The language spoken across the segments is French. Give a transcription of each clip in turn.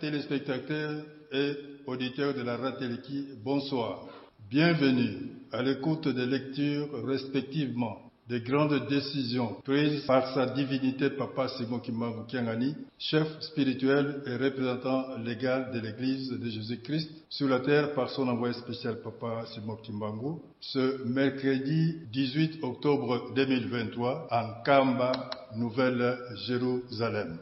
téléspectateurs et auditeurs de la Rateleki, bonsoir. Bienvenue à l'écoute des lectures respectivement des grandes décisions prises par sa divinité Papa Simon Kimbangu Kiangani, chef spirituel et représentant légal de l'Église de Jésus-Christ sur la terre par son envoyé spécial Papa Simon Kimbangu, ce mercredi 18 octobre 2023 en Kamba, Nouvelle-Jérusalem.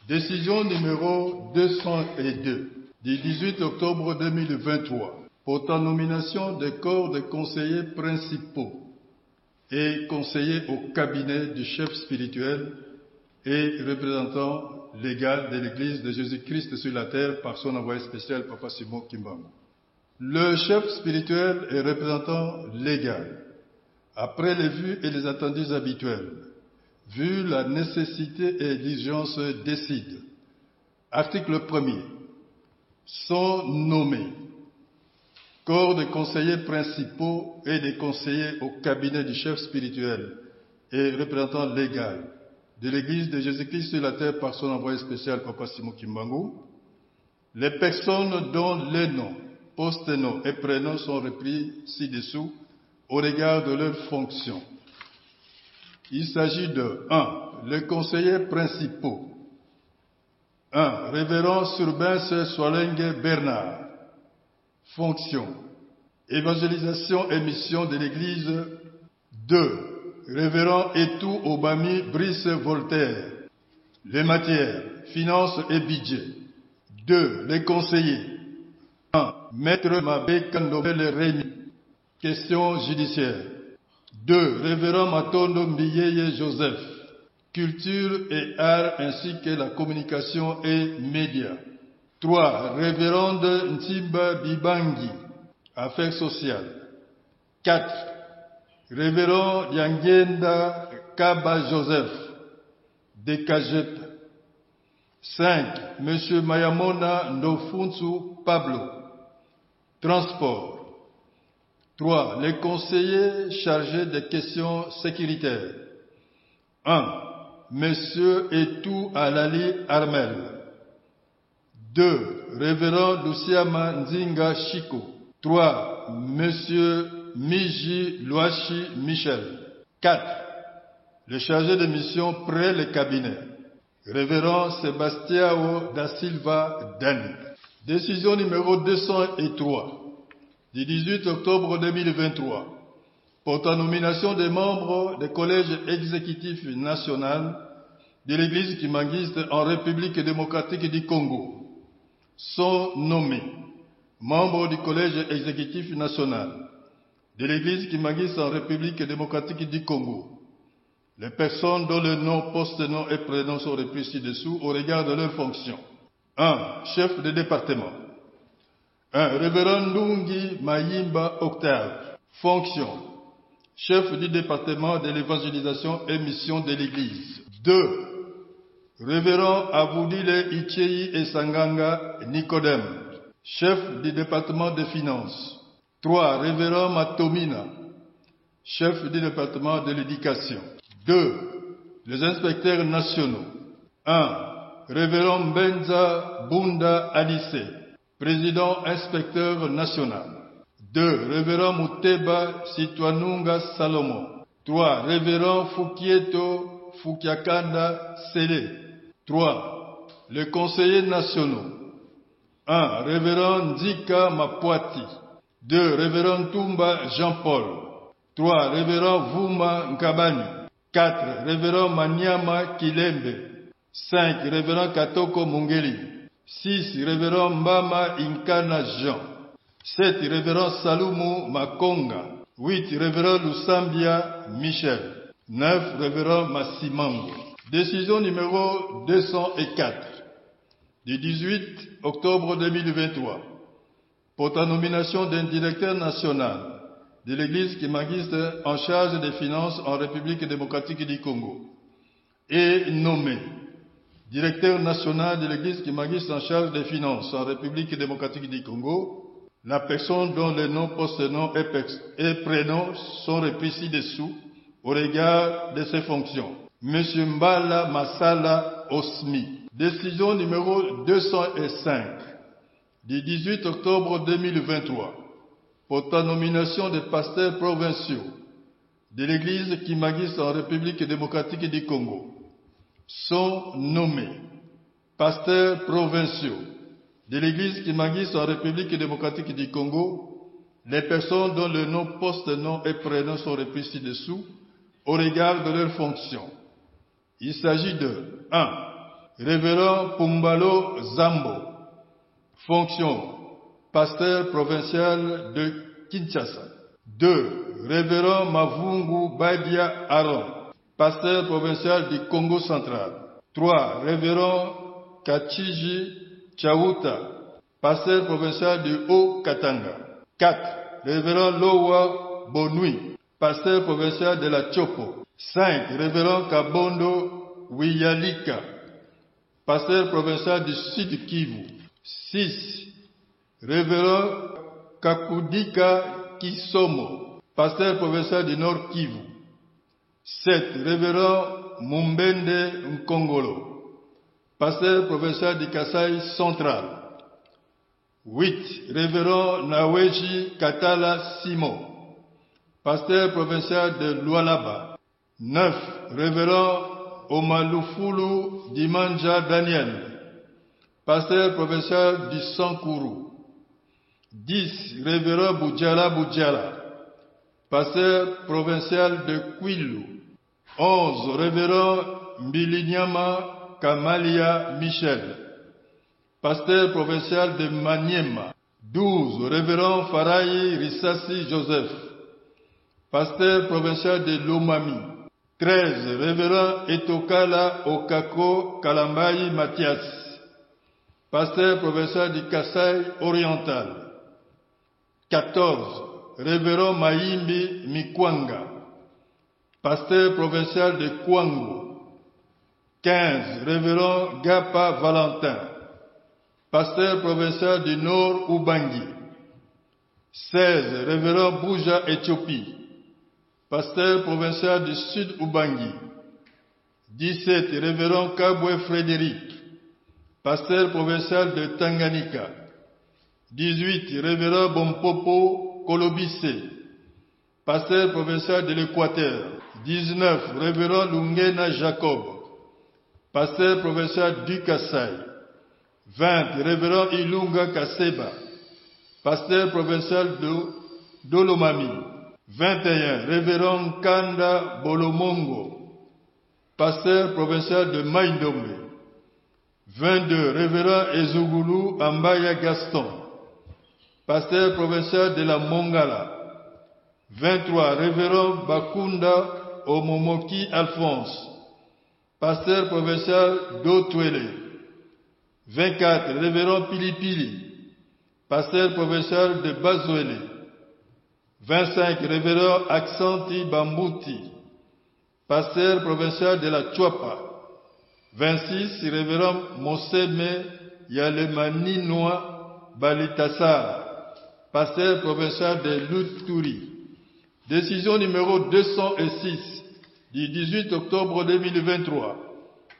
Décision numéro 202 du 18 octobre 2023 portant nomination des corps de conseillers principaux et conseillers au cabinet du chef spirituel et représentant légal de l'Église de Jésus-Christ sur la terre par son envoyé spécial Papa Simon Kimbangu. Le chef spirituel et représentant légal, après les vues et les attendus habituels, vu la nécessité et l'urgence décide, article 1er, sont nommés corps de conseillers principaux et des conseillers au cabinet du chef spirituel et représentant légal de l'Église de Jésus-Christ sur la terre par son envoyé spécial Papa Simon Kimbangu, les personnes dont les noms, post-noms et prénoms sont repris ci-dessous au regard de leurs fonctions. Il s'agit de 1. Les conseillers principaux. 1. Révérend Surbens Soalengue Bernard. Fonction. Évangélisation et mission de l'Église. 2. Révérend Etou Obami Brice Voltaire. Les matières, finances et budget. 2. Les conseillers. 1. Maître Mabé Kandobel Rémi. Question judiciaire. 2. Révérend Matondo Mbiyeye Joseph. Culture et art ainsi que la communication et médias. 3. Révérende Ntimba Bibangi. Affaires sociales. 4. Révérend Yangenda Kaba Joseph. Décagette. 5. Monsieur Mayamona Ndofunsu Pablo. Transport. 3. Les conseillers chargés des questions sécuritaires. 1. Monsieur Etou Alali Armel. 2. Révérend Luciama Nzinga Chiko. 3. Monsieur Miji Loachi Michel. 4. Le chargé de mission près le cabinet. Révérend Sebastiao da Silva Dani. Décision numéro 203 du 18 octobre 2023 portant nomination des membres du collège exécutif national de l'Église kimbanguiste en République démocratique du Congo sont nommés membres du collège exécutif national de l'Église kimbanguiste en République démocratique du Congo. Les personnes dont le nom, post-nom et prénom sont repris ci-dessous au regard de leurs fonctions. 1. Chef de département. 1. Révérend Ndungi Mayimba Octave. Fonction. Chef du département de l'évangélisation et mission de l'Église. 2. Révérend Aboudile Ichei et Sanganga Nicodème. Chef du département des finances. 3. Révérend Matomina. Chef du département de l'éducation. 2. Les inspecteurs nationaux. 1. Révérend Benza Bunda Alice. Président inspecteur national. 2. Révérend Muteba Sitwanunga Salomon. 3. Révérend Fukieto Fukiakanda Sele. 3. Les conseillers nationaux. 1. Révérend Nzika Mapwati. 2. Révérend Tumba Jean-Paul. 3. Révérend Vuma Nkabani. 4. Révérend Maniama Kilembe. 5. Révérend Katoko Mungeli. 6. Révérend Mbama Inkana Jean. 7. Révérend Salumu Makonga. 8. Révérend Lusambia Michel. 9. Révérend Massimango. Décision numéro 204 du 18 octobre 2023 portant nomination d'un directeur national de l'Église kimbanguiste en charge des finances en République démocratique du Congo et nommé directeur national de l'Église kimbanguiste en charge des finances en République démocratique du Congo, la personne dont les noms, post-noms et prénoms sont repris ci-dessous au regard de ses fonctions. Monsieur Mbala Masala Osmi. Décision numéro 205 du 18 octobre 2023 portant nomination des pasteurs provinciaux de l'Église Kimagis en République démocratique du Congo. Sont nommés pasteurs provinciaux de l'Église Kimagis en République démocratique du Congo les personnes dont le nom, poste, nom et prénom sont repris ci-dessous au regard de leurs fonctions. Il s'agit de 1. Révérend Pumbalo Zambo, fonction pasteur provincial de Kinshasa. 2. Révérend Mavungu Badia Aaron, pasteur provincial du Congo central. 3. Révérend Kachiji Chauta, pasteur provincial du Haut-Katanga. 4. Révérend Lowa Bonui, pasteur provincial de la Chopo. 5. Révérend Kabondo Wiyalika, pasteur provincial du Sud Kivu. 6. Révérend Kakudika Kisomo, pasteur provincial du Nord Kivu. 7. Révérend Mumbende Nkongolo, pasteur provincial du Kasai central. 8. Révérend Naweji Katala Simon, pasteur provincial de Lualaba. 9. Révérend Omalufulu Dimanja Daniel, pasteur provincial du Sankuru. 10. Révérend Boudjala, pasteur provincial de Kwilu. 11. Révérend Mbilinyama Kamalia Michel, pasteur provincial de Maniema. 12. Révérend Faraï Rissassi Joseph, pasteur provincial de Lomami. 13. Révérend Etokala Okako Kalambayi Mathias, pasteur provincial du Kasaï oriental. 14. Révérend Maïmbi Mikwanga, pasteur provincial de Kwango. 15. Révérend Gapa Valentin, pasteur provincial du Nord Ubangi. 16. Révérend Bouja Éthiopie, pasteur provincial du Sud Ubangi. 17. Révérend Kabwe Frédéric, pasteur provincial de Tanganyika. 18. Révérend Bompopo Kolobisse, pasteur provincial de l'Équateur. 19. Révérend Lungena Jacob, pasteur provincial du Kasaï. 20. Révérend Ilunga Kaseba, pasteur provincial de Dolomami. 21. Révérend Kanda Bolomongo, pasteur provincial de Maïndombe. 22. Révérend Ezugulu Ambaya Gaston, pasteur provincial de la Mongala. 23. Révérend Bakunda Omomoki Alphonse, pasteur provincial d'Otwele. 24. Révérend Pilipili, pasteur provincial de Bazoele. 25. Révérend Aksanti Bambouti, pasteur provincial de la Chuapa. 26. Révérend Moseme Yalemaninois Balitassar, pasteur provincial de Luturi. Décision numéro 206 du 18 octobre 2023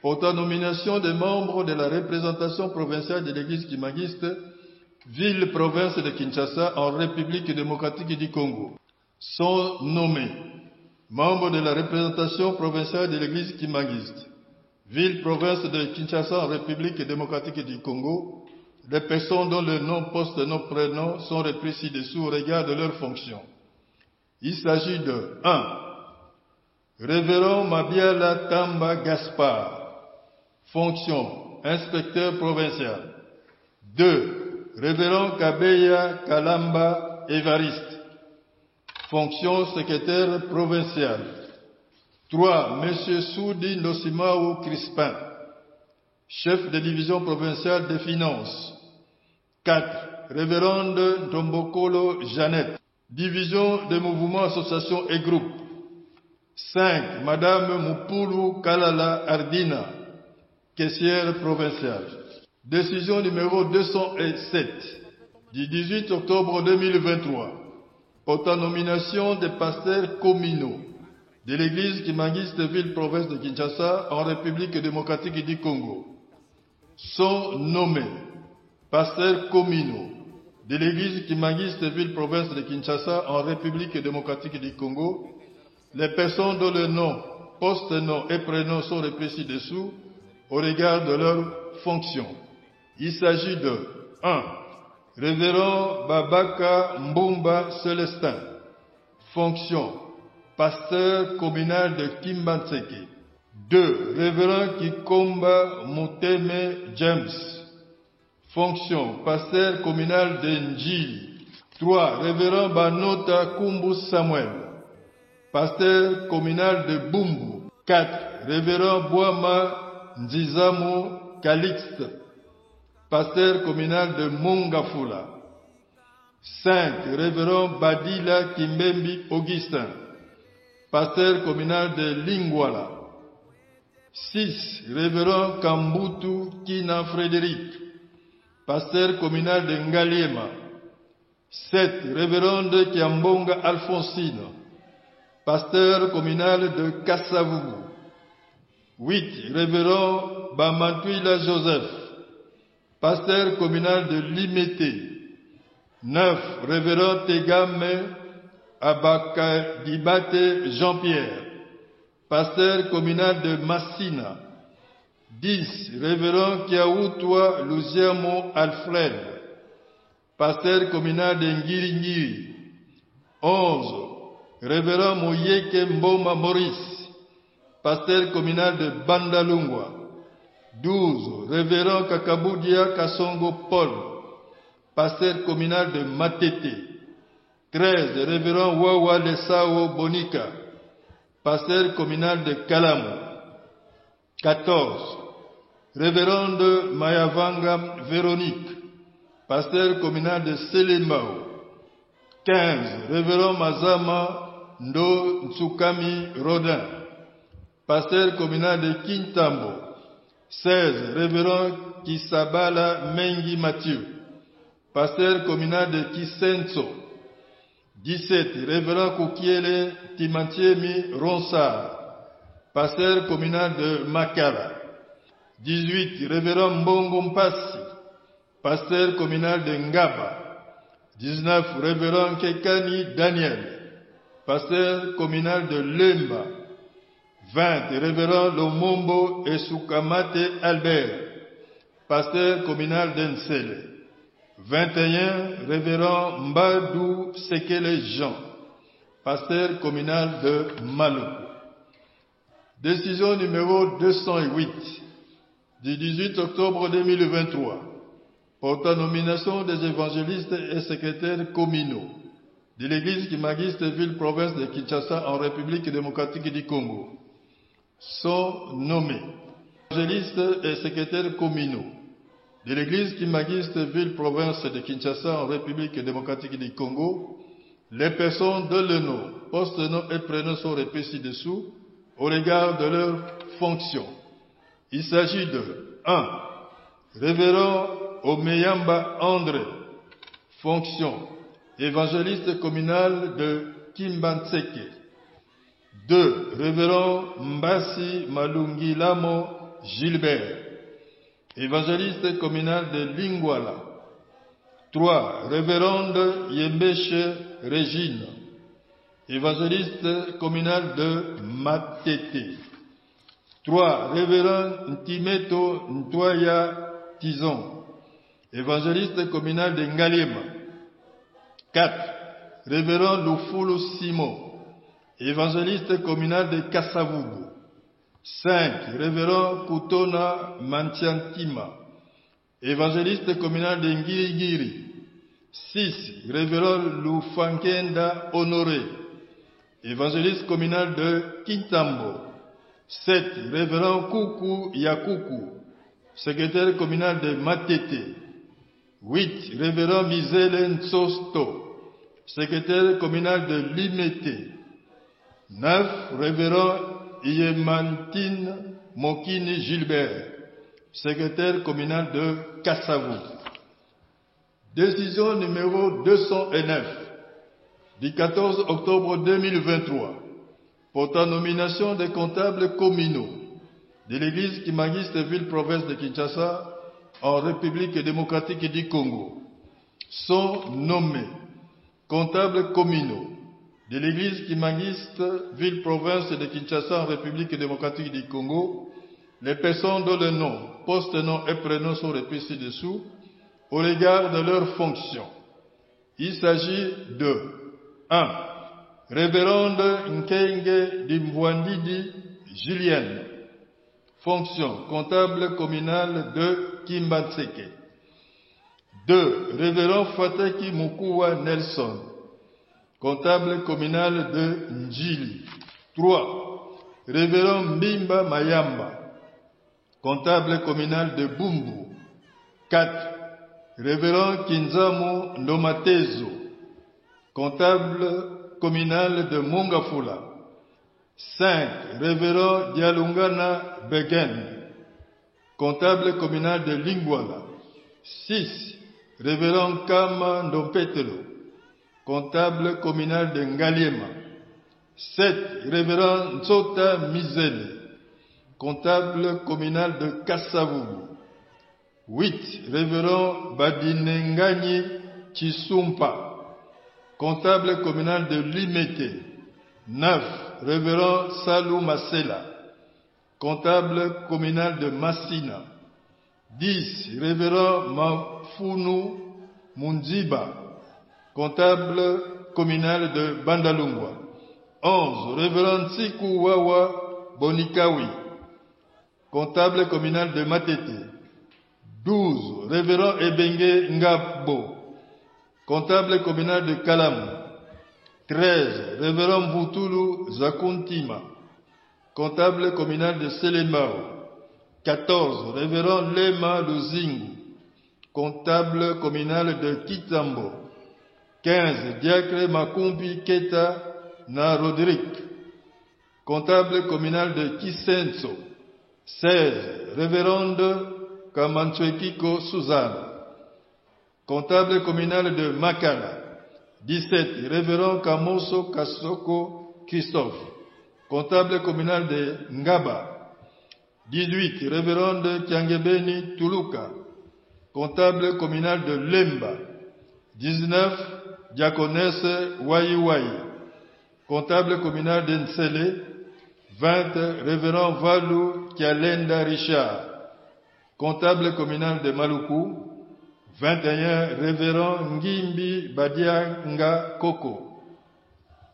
portant nomination des membres de la représentation provinciale de l'Église kimagiste, ville-province de Kinshasa en République démocratique du Congo. Sont nommés membres de la représentation provinciale de l'Église kimagiste, ville-province de Kinshasa en République démocratique du Congo, les personnes dont le nom, poste, nom, prénom sont repris ci-dessous au regard de leurs fonctions. Il s'agit de 1. Révérend Mabiala Tamba Gaspard, fonction inspecteur provincial. 2. Révérend Kabeya Kalamba Évariste, fonction secrétaire provincial. 3. Monsieur Soudi Nosimao Crispin, chef de division provinciale des finances. 4. Révérende Tombokolo Jeannette, division des mouvements, associations et groupes. 5. Madame Mupulu Kalala Ardina, caissière provinciale. Décision numéro 207 du 18 octobre 2023 portant nomination des pasteurs communaux de l'église Kimangiste Ville Province de Kinshasa en République démocratique du Congo sont nommés pasteurs communaux de l'église Kimangiste Ville Province de Kinshasa en République démocratique du Congo, les personnes dont le nom, poste-nom et prénom sont repris ci-dessous au regard de leurs fonctions. Il s'agit de 1. Révérend Babaka Mbumba Célestin. Fonction: pasteur communal de Kimbantseke. 2. Révérend Kikomba Muteme James. Fonction: pasteur communal de Njili. 3. Révérend Banota Kumbu Samuel. Pasteur communal de Bumbu. 4. Révérend Boama Nzizamu Calixte. Pasteur communal de Mongafula. 5. Révérend Badila Kimbembi Augustin. Pasteur communal de Lingwala. 6. Révérend Kambutu Kina Frédéric. Pasteur communal de Ngaliema. 7. Révérende Kiambonga Alphonsine. Pasteur communal de Kassavubu. 8. Révérend Bamantuila Joseph. Pasteur communal de Limete. 9. Révérend Tegame Abakadibate Jean-Pierre. Pasteur communal de Massina. 10. Révérend Kiaoutoua Luziamo Alfred. Pasteur communal de Ngiri. 11. Révérend Moyeke Mboma Maurice. Pasteur communal de Bandalungwa. 12. Révérend Kakaboudia Kassongo Paul. Pasteur communal de Matete. 13. Révérend Wawa Lesao Bonika. Pasteur communal de Kalamu. 14. Révérende Mayavanga Véronique. Pasteur communal de Selembao. 15. Révérend Mazama Ndo Ntsukami Rodin. Pasteur communal de Kintambo. 16. Révérend Kisabala Mengi Mathieu. Pasteur communal de Kisenso. 17. Révérend Koukiele Timantiemi Ronsard. Pasteur communal de Makara. 18. Révérend Mbongo Mpassi. Pasteur communal de Ngaba. 19. Révérend Kekani Daniel. Pasteur communal de Lemba. 20. Révérend Lomombo Esukamate Albert. Pasteur communal d'Ensele. 21. Révérend Mbadou Sekele Jean. Pasteur communal de Maluku. Décision numéro 208 du 18 octobre 2023 portant nomination des évangélistes et secrétaires communaux de l'église Kimangiste Ville Province de Kinshasa en République démocratique du Congo sont nommés évangélistes et secrétaires communaux de l'église Kimangiste Ville Province de Kinshasa en République démocratique du Congo. Les personnes dont le nom, poste-nom et prénom sont repris ci-dessous au regard de leurs fonctions. Il s'agit de 1. Révérend Omeyamba André. Fonction: évangéliste communal de Kimbantseke. 2. Révérend Mbassi Malungilamo Gilbert. Évangéliste communal de Lingwala. 3. Révérende Yembeche Régine. Évangéliste communal de Matete. 3. Révérend Ntimeto Ntoya Tizon. Évangéliste communal de Ngaliema. 4. Révérend Lufulu Simon. Évangéliste communal de Kassavubu. 5. Révérend Kutona Mantiantima. Évangéliste communal de Ngiri. 6. Révérend Lufankenda Honoré. Évangéliste communal de Kintambo. 7. Révérend Koukou Yakuku. Secrétaire communal de Matete. 8. Révérend Mizele Nsosto. Secrétaire communal de Limete. 9. Révérend Yemantine Mokini Gilbert. Secrétaire communal de Kassavu. Décision numéro 209 du 14 octobre 2023 portant nomination des comptables communaux de l'Église Kimangiste ville-province de Kinshasa en République démocratique du Congo sont nommés comptables communaux de l'Église Kimangiste ville-province de Kinshasa en République démocratique du Congo les personnes dont le nom, poste-nom et prénom sont repris ci-dessous au regard de leurs fonctions. Il s'agit de 1. Révérende Nkenge Dimvwandidi Julienne. Fonction comptable communale de Kimbanseke. 2. Révérend Fataki Mukuwa Nelson. Comptable communal de Njili. 3. Révérend Mbimba Mayamba. Comptable communal de Bumbu. 4. Révérend Kinzamu Nomatezo. Comptable communal de Mongafula. 5. Révérend Dialungana Begen. Comptable communal de Lingwala. 6. Révérend Kama Ndompetelo. Comptable communal de Ngaliema. 7. Révérend Nzota Mizele. Comptable communal de Kassavubu. 8. Révérend Badinengani Chisumpa. Comptable communal de Limete. 9. Révérend Salou Masela. Comptable communal de Massina. 10. Révérend Mafunu Mundiba. Comptable communal de Bandalungwa. 11. Révérend Tsiku Wawa Bonikawi. Comptable communal de Matete. 12. Révérend Ebenge Ngabo. Comptable communal de Kalam. 13. Révérend Boutulu Zakuntima. Comptable communal de Selemao. 14. Révérend Lema Luzingu. Comptable communal de Kitambo. 15. Diacre Makumbi Keta na Rodrigue. Comptable communal de Kisenso. 16. Révérende Kamanchwekiko Suzanne. Comptable communal de Makala. 17. Révérend Kamoso Kasoko Christophe. Comptable communal de Ngaba. 18. Révérende Kiangebeni Tuluka. Comptable communal de Lemba. 19. Diaconesse Wayi. Comptable communal de Nsele. 20. Révérend Valou Kialenda Richard. Comptable communal de Maluku. 21. Révérend Ngimbi Badianga Koko.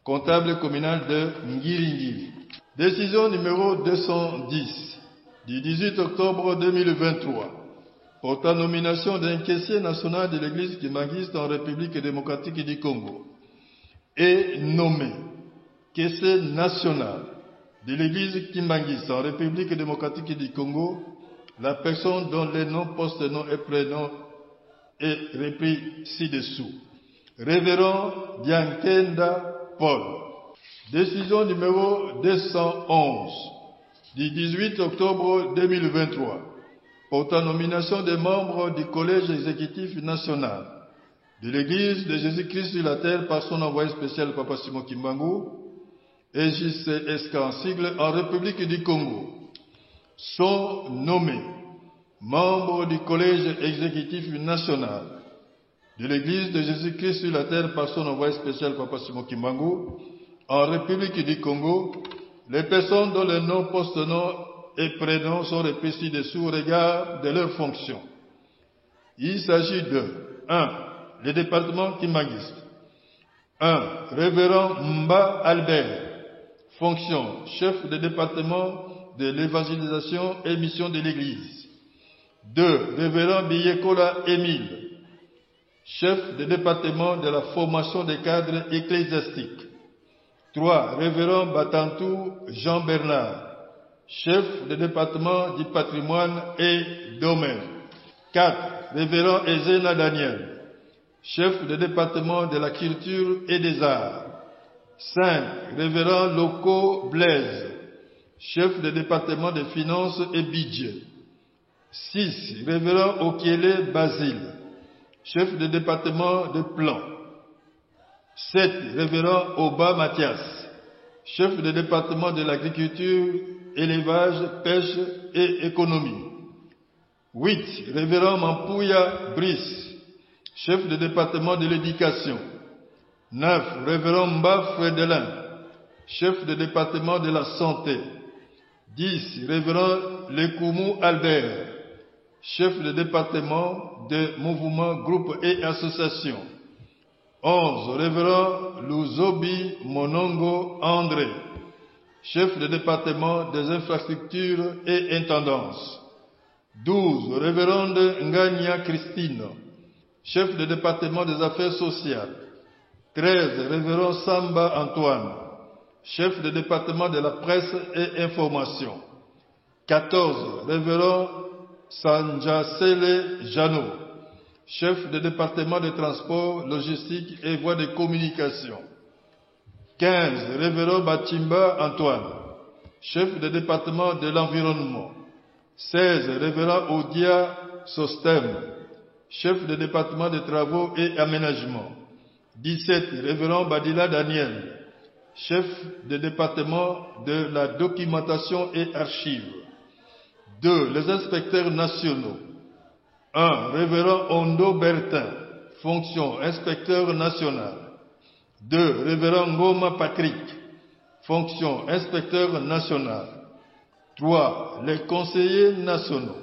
Comptable communal de Ngiri. Décision numéro 210 du 18 octobre 2023 portant nomination d'un caissier national de l'Église Kimangiste en République démocratique du Congo et nommé caissier national de l'Église Kimangiste en République démocratique du Congo la personne dont les noms, poste-nom et prénom est repris ci-dessous. Révérend Diankenda Paul. Décision numéro 211 du 18 octobre 2023 portant nomination des membres du Collège exécutif national de l'Église de Jésus-Christ sur la terre par son envoyé spécial Papa Simon Kimbangu et JCSK en sigle en République du Congo sont nommés membres du Collège exécutif national de l'Église de Jésus-Christ sur la terre par son envoyé spécial Papa Simon Kimbangu en République du Congo, les personnes dont les noms, poste-nom et prénoms sont repris ci-dessous au regard de leurs fonctions. Il s'agit de 1. Le département Kimangiste. 1. Révérend Mba Albert. Fonction, chef de département de l'évangélisation et mission de l'Église. 2. Révérend Biyekola Émile. Chef de département de la formation des cadres ecclésiastiques. 3. Révérend Batantou Jean-Bernard. Chef de département du patrimoine et domaine. 4. Révérend Ezena Daniel. Chef de département de la culture et des arts. 5. Révérend Loco Blaise. Chef de département des finances et budget. 6. Révérend Okiele Basile. Chef de département de plan. 7. Révérend Oba Mathias. chef de département de l'agriculture, élevage, pêche et économie. 8. Révérend Mampouya Brice, chef de département de l'éducation. 9. Révérend Mba Fredelin, chef de département de la santé. 10. Révérend Lekoumou Albert, chef de département de mouvements, groupes et associations. 11. Révérend Luzobi Monongo André, chef de département des infrastructures et intendances. 12. Révérende Ngania Christine, chef de département des affaires sociales. 13. Révérend Samba Antoine, chef de département de la presse et information. 14. Révérend Sanjasele Jano, chef de département de transport, logistique et voies de communication. 15. Révérend Batimba Antoine, chef de département de l'environnement. 16. Révérend Odia Sostem, chef de département de travaux et aménagement. 17. Révérend Badila Daniel, chef de département de la documentation et archives. 2. Les inspecteurs nationaux. 1. Révérend Ondo Bertin, fonction inspecteur national. 2. Révérend Ngoma Patrick, fonction inspecteur national. 3. Les conseillers nationaux.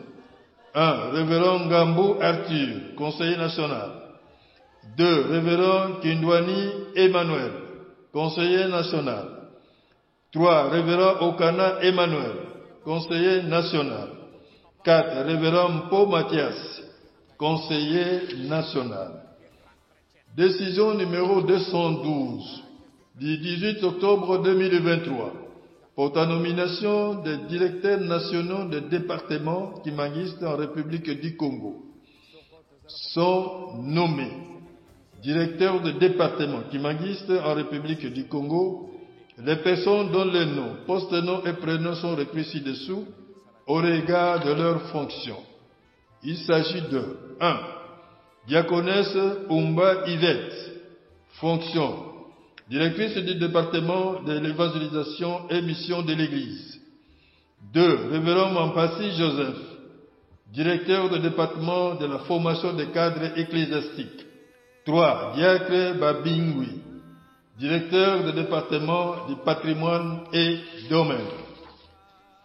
1. Révérend Ngambou Arthur, conseiller national. 2. Révérend Kindwani Emmanuel, conseiller national. 3. Révérend Okana Emmanuel, conseiller national. 4. Révérend Mpo Mathias, conseiller national. Décision numéro 212 du 18 octobre 2023 pour la nomination des directeurs nationaux des départements qui magistrat en République du Congo. Sont nommés directeurs de département qui magistrent en République du Congo les personnes dont les noms, post-noms et prénoms sont repris ci-dessous au regard de leurs fonctions. Il s'agit de 1. Diaconesse Umba Yvette, fonction directrice du département de l'évangélisation et mission de l'Église. 2. Révérend Mampassi Joseph, directeur du département de la formation des cadres ecclésiastiques. 3. Diacre Babingui, directeur du département du patrimoine et domaine.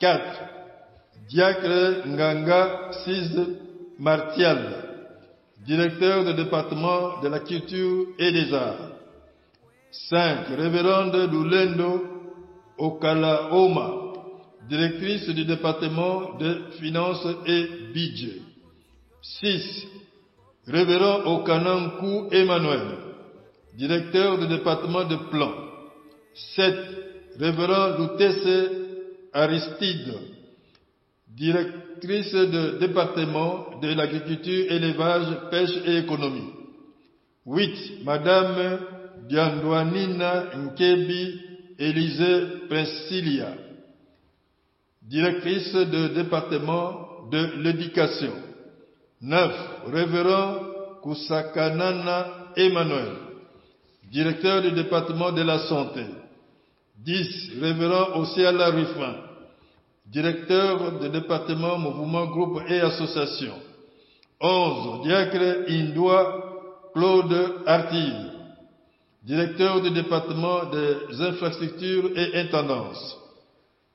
4. Diacre Nganga Sis Martial, directeur du département de la culture et des arts. 5. Révérende Lulendo Okalaoma, directrice du département de finances et budget. 6. Révérend Okanankou Emmanuel, directeur du département de plan. 7. Révérend Lutese Aristide, directrice du département de l'agriculture, élevage, pêche et économie. 8. Madame Biandouanina Nkebi Élisée Princilia, directrice du département de l'éducation. 9. Révérend Koussakanana Emmanuel, directeur du département de la santé. 10. Révérend Osiala Rifin, directeur du département mouvement, groupe et association. 11. Diacre Indois Claude Artille, directeur du département des infrastructures et intendances.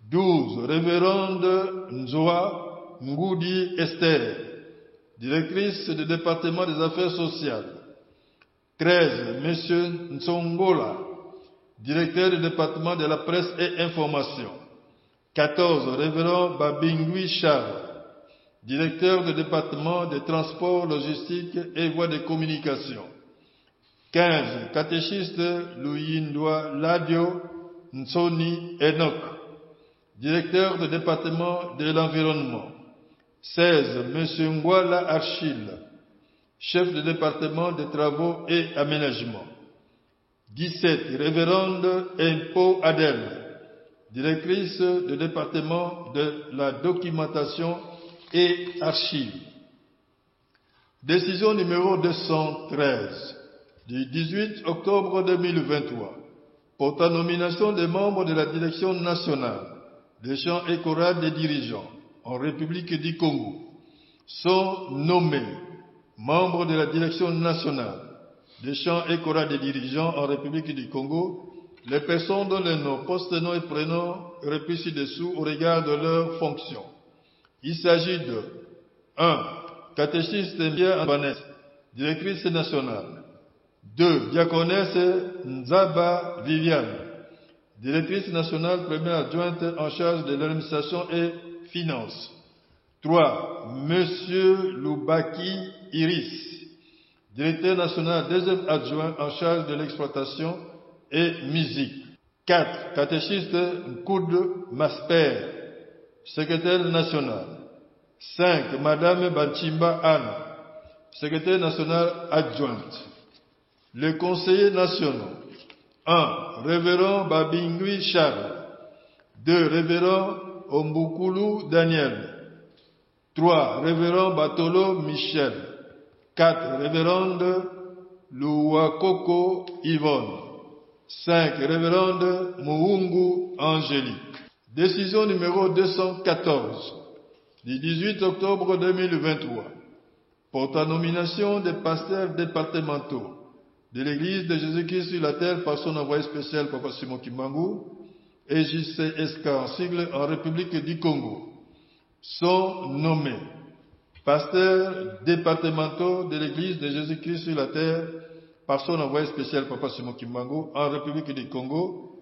12. Révérende Nzoa Ngoudi Esther, directrice du département des affaires sociales. 13. Monsieur Ntsongola, directeur du département de la presse et information. 14. Révérend Babingui Charles, directeur du département des transports, logistique et voies de communication. 15. Catéchiste Luyindwa Ladio Nsoni Enoch, directeur du département de l'environnement. 16. Monsieur Ngwala Archil, chef du département des travaux et aménagement. 17. Révérende Empo Adèle, directrice du département de la documentation et archives. Décision numéro 213 du 18 octobre 2023 Pour ta nomination des membres de la direction nationale des chants et chorales des dirigeants en République du Congo, sont nommés membres de la direction nationale des chants et chorales des dirigeants en République du Congo les personnes dont les noms, postes, noms et prénoms repris ci-dessous au regard de leurs fonctions. Il s'agit de 1. Catéchiste Pierre-Antoinette, directrice nationale. 2. Diaconesse Nzaba Viviane, directrice nationale première adjointe en charge de l'administration et finances. 3. Monsieur Loubaki Iris, directeur national deuxième adjoint en charge de l'exploitation et musique. 4. Catéchiste Nkoud Masper, secrétaire national. 5. Madame Banchimba Anne, secrétaire nationale adjointe. Les conseillers nationaux. 1. Révérend Babingui Charles. 2. Révérend Ombukulu Daniel. 3. Révérend Batolo Michel. 4. Révérende Louakoko Yvonne. 5. Révérende Mouungu Angélique. Décision numéro 214 du 18 octobre 2023 pour ta nomination des pasteurs départementaux de l'Église de Jésus-Christ sur la terre par son envoyé spécial Papa Simon Kimbangu et JCSK en sigle en République du Congo sont nommés pasteurs départementaux de l'Église de Jésus-Christ sur la terre par son envoyé spécial Papa Simon Kimbangu en République du Congo,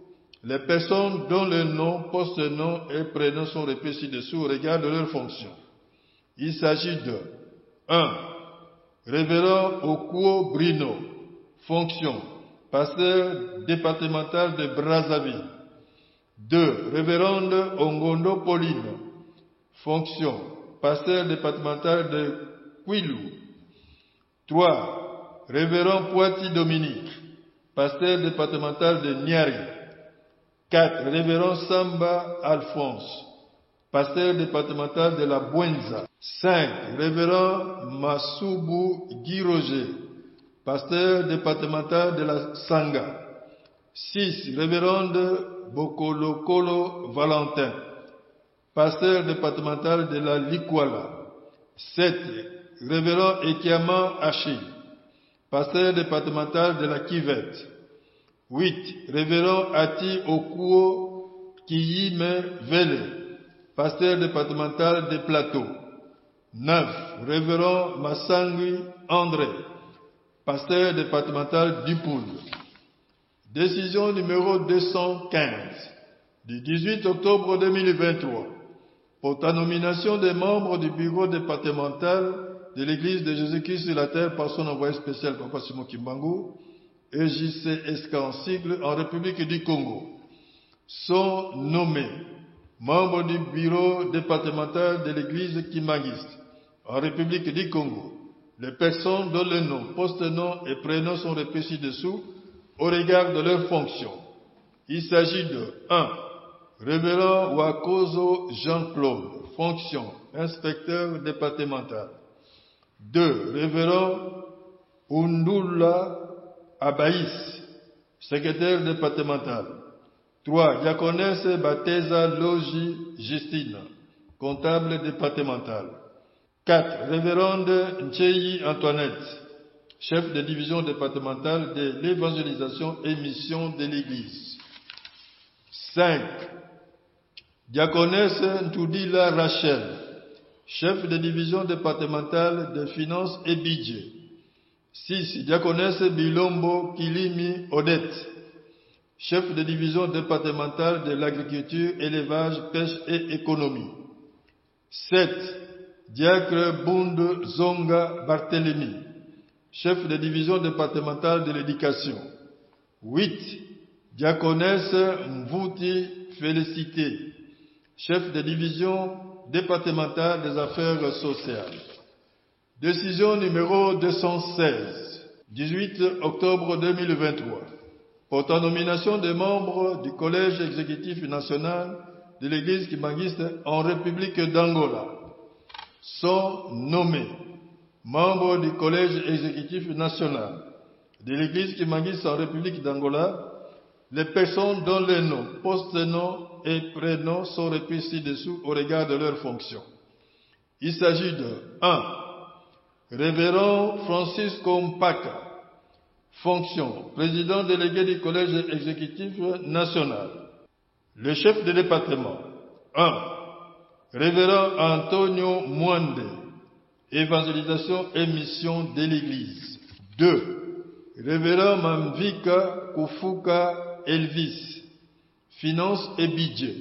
les personnes dont les noms, postes, noms et prénoms sont repris ci-dessous au regard de leurs fonctions. Il s'agit de 1. Révérend Okuo Brino, fonction, pasteur départemental de Brazzaville. 2. Révérende Ongondo Pauline, fonction, pasteur départemental de Kwilu. 3. Révérend Poiti Dominique, pasteur départemental de Niari. 4. Révérend Samba Alphonse, pasteur départemental de la Buenza. 5. Révérend Masubu Guy Roger, pasteur départemental de la Sanga. 6. Révérende Bokolokolo Valentin, pasteur départemental de la Likwala. 7. Révérend Ekiama Achille, pasteur départemental de la Kivette. 8. Révérend Ati Okuo Kiyime Vele, pasteur départemental des Plateaux. 9. Révérend Massangui André, pasteur départemental du Poul. Décision numéro 215 du 18 octobre 2023 pour ta nomination des membres du bureau départemental de l'Église de Jésus-Christ sur la terre par son envoyé spécial Papa Simon Kimbangu, EJCSK en sigle en République du Congo, sont nommés membres du bureau départemental de l'Église kimbanguiste en République du Congo, les personnes dont les noms, postes, noms et prénoms sont repris ci-dessous au regard de leurs fonctions. Il s'agit de 1. Révérend Wakozo Jean-Claude, fonction, inspecteur départemental. 2. Révérend Undula Abaïs, secrétaire départemental. 3. Diaconesse Bateza Logi Justine, comptable départemental. 4. Révérende Ncheyi Antoinette, chef de division départementale de l'évangélisation et mission de l'Église. 5. Diaconesse Ntoudila Rachel, chef de division départementale des finances et budget. 6. Diaconesse Bilombo Kilimi Odette, chef de division départementale de l'agriculture, élevage, pêche et économie. 7. Diacre Bunde Zonga Barthélemy, chef de division départementale de l'éducation. 8. Diaconesse Mvouti Félicité, chef de division départementale des affaires sociales. Décision numéro 216, 18 octobre 2023, pour ta nomination des membres du Collège exécutif national de l'Église kimbanguiste en République d'Angola, sont nommés membres du Collège exécutif national de l'Église kimbanguiste en République d'Angola, les personnes dont les noms, post-noms et prénoms sont repris ci-dessous au regard de leurs fonctions. Il s'agit de 1. Révérend Francis Kompaka, fonction, président délégué du collège exécutif national. Le chef de département. 1. Révérend Antonio Mwande, évangélisation et mission de l'Église. 2. Révérend Mamvika Kufuka Elvis, finance et budget.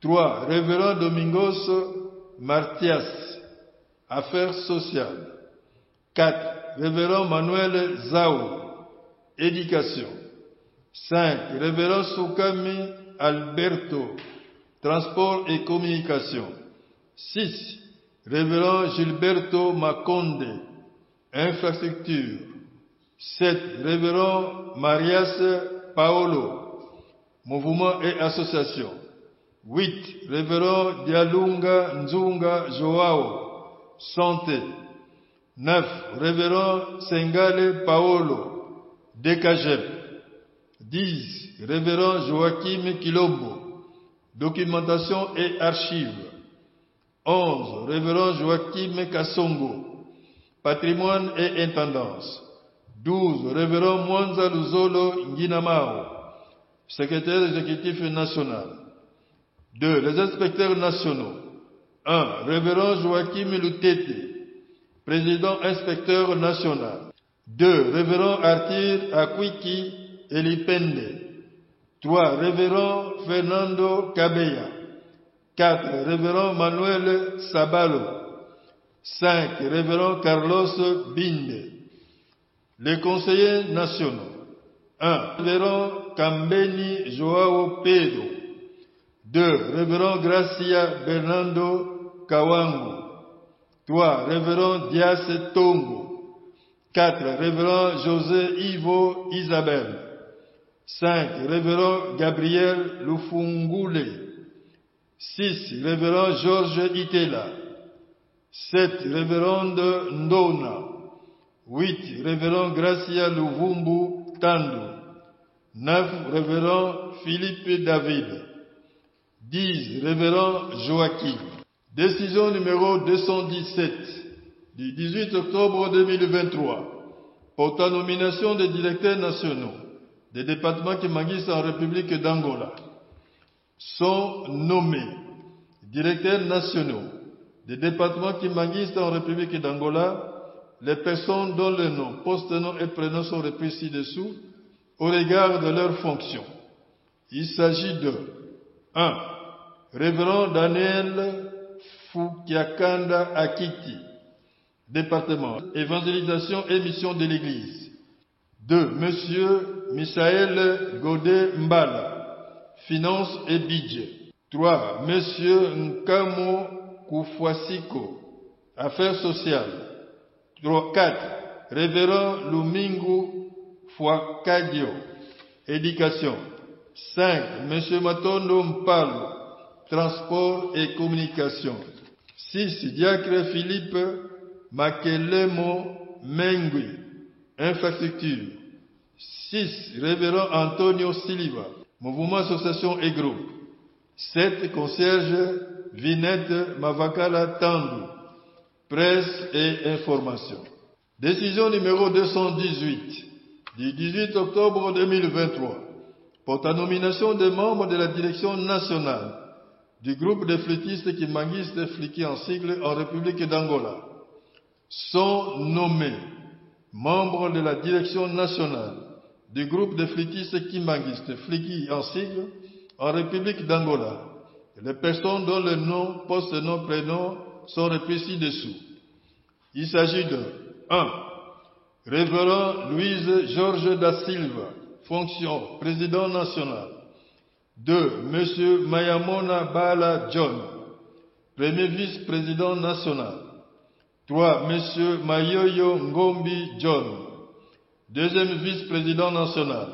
3. Révérend Domingos Martias, affaires sociales. 4. Révérend Manuel Zao, éducation. 5. Révérend Soukami Alberto, transport et communication. 6. Révérend Gilberto Maconde, infrastructure. 7. Révérend Marias Paolo, mouvement et association. 8. Révérend Dialunga Nzunga Joao, santé. 9. Révérend Sengale Paolo, DKGEP. 10. Révérend Joachim Kilombo, documentation et archives. 11. Révérend Joachim Kassongo, patrimoine et intendance. 12. Révérend Mwanza Luzolo Nginamao, secrétaire exécutif national. 2. Les inspecteurs nationaux. 1. Révérend Joachim Lutete, président inspecteur national. 2. Révérend Arthur Akwiki Elipende. 3. Révérend Fernando Kabeya. 4. Révérend Manuel Sabalo. 5. Révérend Carlos Binde. Les conseillers nationaux. 1. Révérend Kambeni Joao Pedro. 2. Révérend Gracia Bernardo Kawango. 3. Révérend Dias Tongo. 4. Révérend José Ivo Isabelle. 5. Révérend Gabriel Lufungule. 6. Révérend Georges Itela. 7. Révérende Ndona. 8. Révérend Gracia Luvumbu Tando. 9. Révérend Philippe David. 10. Révérend Joachim. Décision numéro 217 du 18 octobre 2023 portant nomination des directeurs nationaux des départements Kimangis en République d'Angola. Sont nommés directeurs nationaux des départements Kimangis en République d'Angola les personnes dont les noms, post-noms et prénoms sont repris ci-dessous au regard de leurs fonctions. Il s'agit de 1. Révérend Daniel Fukiakanda Akiki, département, évangélisation et mission de l'Église. 2. Monsieur Misaël Godet Mbala, finance et budget. 3. Monsieur Nkamo Kufwasiko, affaires sociales. 4. Révérend Lumingu Fwakadio, éducation. 5. Monsieur Matondo Mpalo, transport et communication. 6. Diacre Philippe Makelemo Mengui, infrastructure. 6. Révérend Antonio Silva, mouvement, association et groupe. 7. Concierge Vinette Mavakala Tandu, presse et information. Décision numéro 218 du 18 octobre 2023 portant nomination des membres de la direction nationale du groupe de flûtistes Kimangistes Fliki en sigle en République d'Angola. Sont nommés membres de la direction nationale du groupe de flûtistes Kimangistes Fliki en sigle en République d'Angola les personnes dont le nom, post-nom, prénom sont repris ci-dessous. Il s'agit de 1. Révérend Louise Georges da Silva, fonction, président national. 2. Monsieur Mayamona Bala John, premier vice-président national. 3. Monsieur Mayoyo Ngombi John, deuxième vice-président national.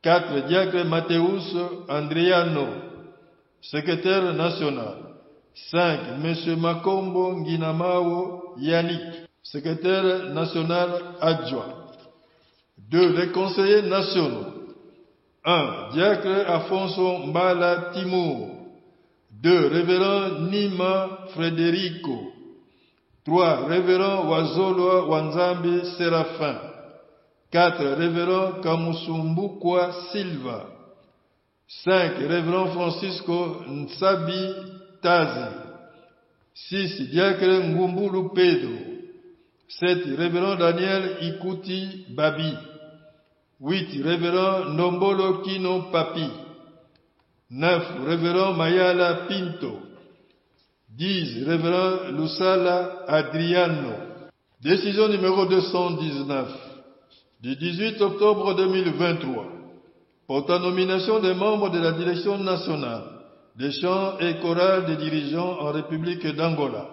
4. Diacre Mateus Andriano, secrétaire national. 5. Monsieur Makombo Nginamao Yannick, secrétaire national adjoint. 2. Les conseillers nationaux. 1. Diacre Afonso Mbala Timur. 2. Révérend Nima Frederico. 3. Révérend Wazolwa Wanzambi Séraphin. 4. Révérend Kamusumbukwa Silva. 5. Révérend Francisco Nsabi Tazi. 6. Diacre Ngumbulu Pedro. 7. Révérend Daniel Ikuti Babi. 8. Révérend Nombolo Kino Papi. 9. Révérend Mayala Pinto. 10. Révérend Lusala Adriano. Décision numéro 219 du 18 octobre 2023 portant nomination des membres de la direction nationale des chants et chorales des dirigeants en République d'Angola.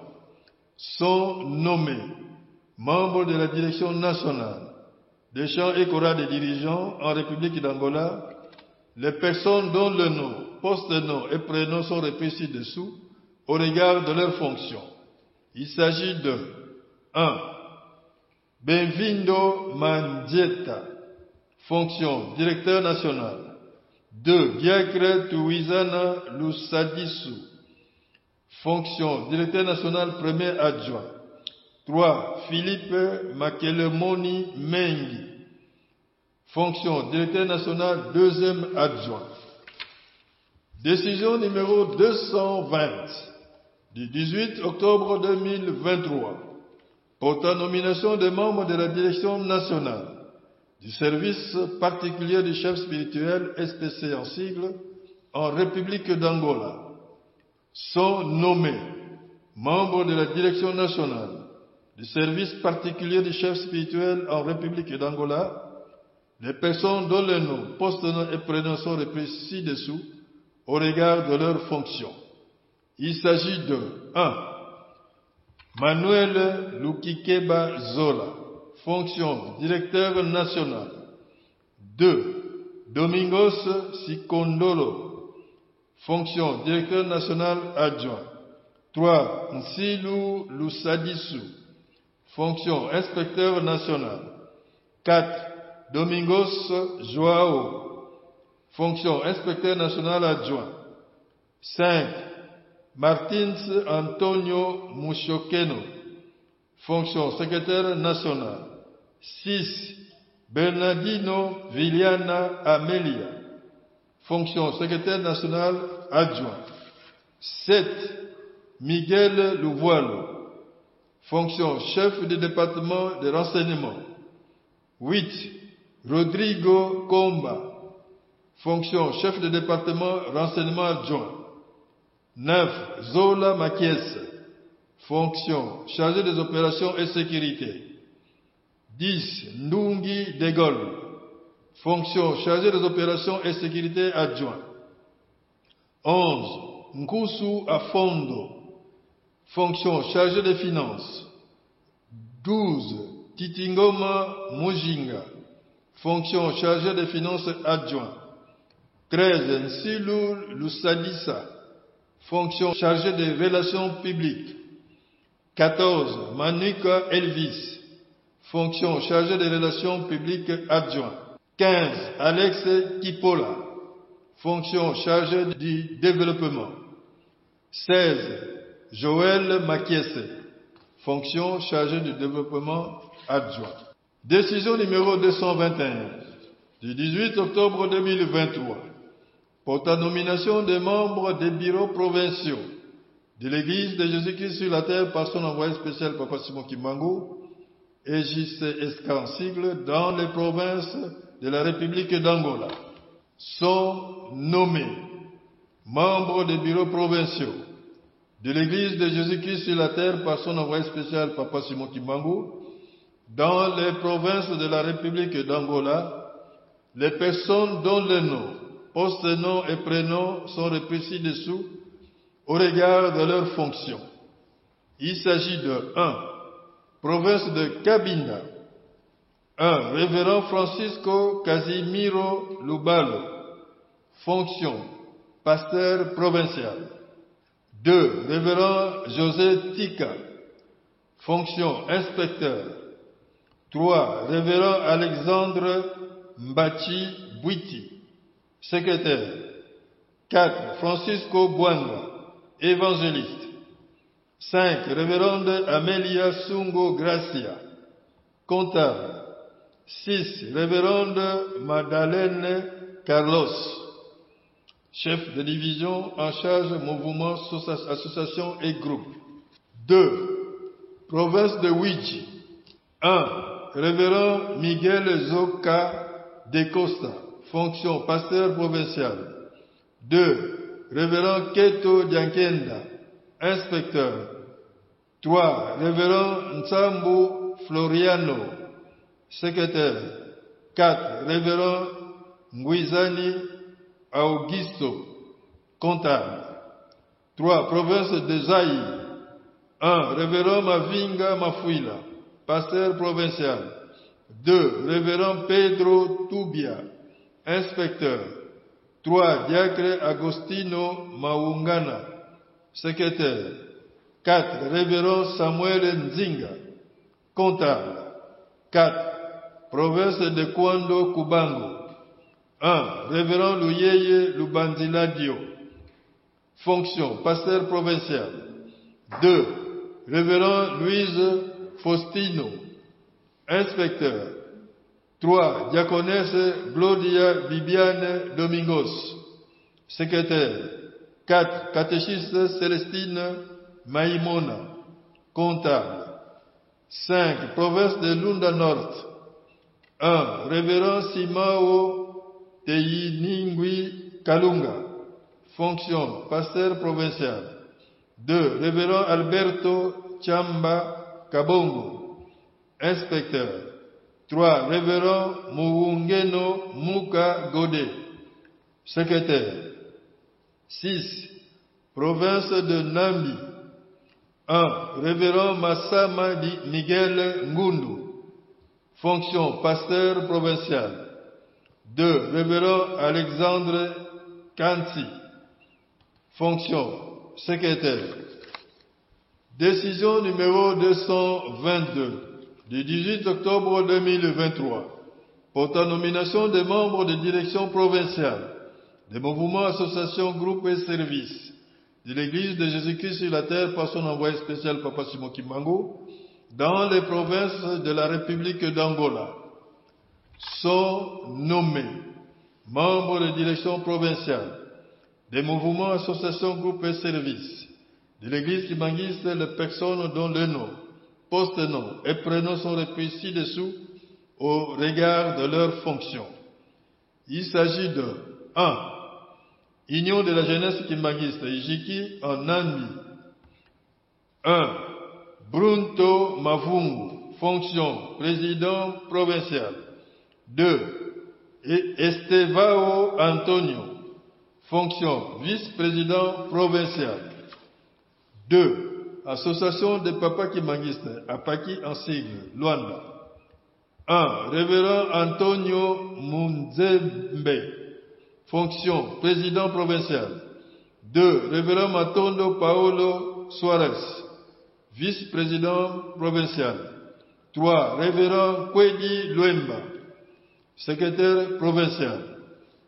Sont nommés membres de la direction nationale des chants et chorales des dirigeants en République d'Angola les personnes dont le nom, poste-nom et prénom sont repris ci-dessous au regard de leurs fonctions. Il s'agit de 1. Benvindo Mandieta, fonction directeur national. 2. Diacre Tuizana Lusadisu, fonction directeur national premier adjoint. 3. Philippe Makelemoni Mengi, fonction directeur national deuxième adjoint. Décision numéro 220 du 18 octobre 2023 portant nomination des membres de la direction nationale du service particulier du chef spirituel SPC en sigle en République d'Angola. Sont nommés membres de la direction nationale du service particulier du chef spirituel en République d'Angola les personnes dont les noms, poste-nom et prénom sont repris ci-dessous au regard de leurs fonctions. Il s'agit de 1. Manuel Lukikeba Zola, fonction directeur national. 2. Domingos Sikondolo, fonction directeur national adjoint. 3. Nsilu Lusadisu, fonction inspecteur national. 4. Domingos Joao, fonction inspecteur national adjoint. 5. Martins Antonio Mushokeno, fonction secrétaire national. 6. Bernardino Viliana Amelia, fonction secrétaire national adjoint. 7. Miguel Louvoilo, fonction chef du département de renseignement. 8. Rodrigo Komba, fonction chef de département renseignement adjoint. 9. Zola Makies, fonction chargé des opérations et sécurité. 10. Ndungi Degol, fonction chargé des opérations et sécurité adjoint. 11. Nkusu Afondo, fonction chargé des finances. 12. Titingoma Mujinga, fonction chargé des finances adjoint. 13. Nsilu Lusadisa, fonction chargée des relations publiques. 14. Manuka Elvis, fonction chargée des relations publiques adjoint. 15. Alex Kipola, fonction chargée du développement. 16. Joël Makiese, fonction chargée du développement adjoint. Décision numéro 221 du 18 octobre 2023 portant nomination des membres des bureaux provinciaux de l'Église de Jésus-Christ sur la terre par son envoyé spécial Papa Simon Kimbangu et JCSK en sigle dans les provinces de la République d'Angola sont nommés membres des bureaux provinciaux de l'Église de Jésus-Christ sur la terre par son envoyé spécial Papa Simon Kimbangu dans les provinces de la République d'Angola les personnes dont les noms, poste-nom et prénom sont repris ci-dessous au regard de leurs fonctions. Il s'agit de 1. Province de Cabinda. 1. Révérend Francisco Casimiro Lubalo, fonction pasteur provincial. 2. Révérend José Tika, fonction inspecteur. 3. Révérend Alexandre Mbachi Bouiti, Secrétaire. 4. Francisco Bouanga, évangéliste. 5. Révérende Amelia Sungo Gracia, comptable. 6. Révérende Madeleine Carlos, chef de division en charge mouvement, association et groupe. 2. Province de Ouidji. 1. Révérend Miguel Zoka de Costa, fonction pasteur provincial. 2. Révérend Keto Diankenda, inspecteur. 3. Révérend Nsambu Floriano, secrétaire. 4. Révérend Nguizani Augusto, comptable. 3. Province de Zaïre. 1. Révérend Mavinga Mafuila, pasteur provincial. 2. Révérend Pedro Tubia, inspecteur. 3. Diacre Agostino Maungana, secrétaire. 4. Révérend Samuel Nzinga, comptable. 4. Province de Kwando Kubango. 1. Révérend Luyeye Lubandiladio, fonction pasteur provincial. 2. Révérend Louise Faustino, inspecteur. 3. Diaconesse Gloria Bibiane Domingos, secrétaire. 4. Catéchiste Célestine Maïmona, comptable. 5. Province de Lunda Nord. 1. Révérend Simao Teyiningui Kalunga, fonction pasteur provincial. 2. Révérend Alberto Chamba Kabongo, inspecteur. 3. Révérend Muungeno Muka Gode, secrétaire. 6. Province de Nambi. 1. Révérend Massama Miguel Ngundu, fonction pasteur provincial. 2. Révérend Alexandre Kanti, fonction secrétaire. Décision numéro 222 du 18 octobre 2023 portant nomination des membres de direction provinciale des mouvements, associations, groupes et services de l'Église de Jésus-Christ sur la terre par son envoyé spécial Papa Simon Kimbangu dans les provinces de la République d'Angola sont nommés membres de direction provinciale des mouvements, associations, groupes et services de l'Église kimbanguiste les personnes dont le nom, poste-nom et prénom sont repris ci-dessous au regard de leurs fonctions. Il s'agit de 1. Union de la jeunesse kimbanguiste, Ijiki en Nambi. 1. Brunto Mavungu, fonction président provincial. 2. Estevao Antonio, fonction vice-président provincial. 2. Association des papas kimbanguistes, APAKI en sigle, Luanda. 1. Révérend Antonio Munzembe, fonction président provincial. 2. Révérend Matondo Paolo Suarez, vice-président provincial. 3. Révérend Kwedi Luemba, secrétaire provincial.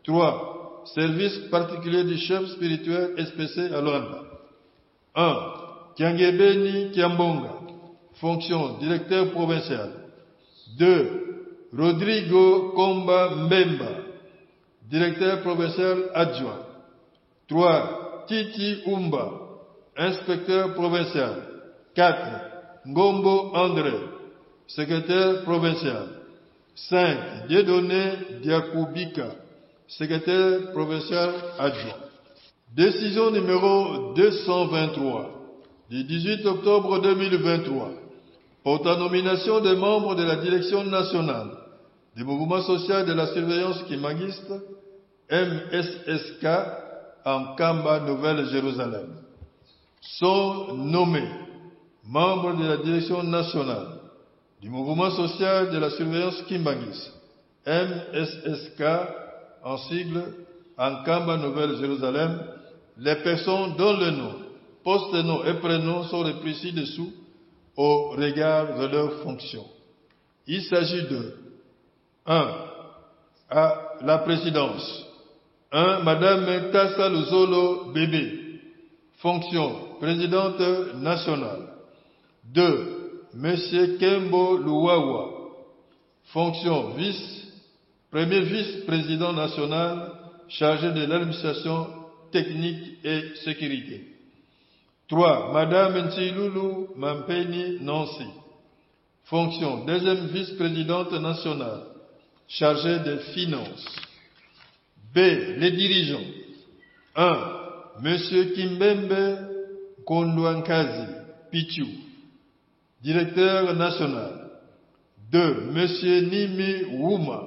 3. Service particulier du chef spirituel SPC à Luanda. 1. Kiangebeni Kiambonga, fonction directeur provincial. 2. Rodrigo Komba Mbemba, directeur provincial adjoint. 3. Titi Umba, inspecteur provincial. 4. Ngombo André, secrétaire provincial. 5. Dieudonné Diakoubika, secrétaire provincial adjoint. Décision numéro 223 du 18 octobre 2023 portant nomination des membres de la direction nationale du mouvement social de la surveillance kimbanguiste MSSK en Kamba, Nouvelle-Jérusalem. Sont nommés membres de la direction nationale du mouvement social de la surveillance kimbanguiste MSSK en sigle en Kamba, Nouvelle-Jérusalem, les personnes dont le nom, poste-nom et prénom sont repris ci-dessous au regard de leurs fonctions. Il s'agit de 1. À la présidence, 1. Madame Tassa Luzolo Bébé, fonction présidente nationale. 2. Monsieur Kembo Luwawa, fonction premier vice-président national chargé de l'administration technique et sécurité. 3. Madame Ntilulu Mampeni Nancy, fonction deuxième vice-présidente nationale chargée des finances. B. Les dirigeants. 1. Monsieur Kimbembe Kondouankazi Pichu, directeur national. 2. Monsieur Nimi Wouma,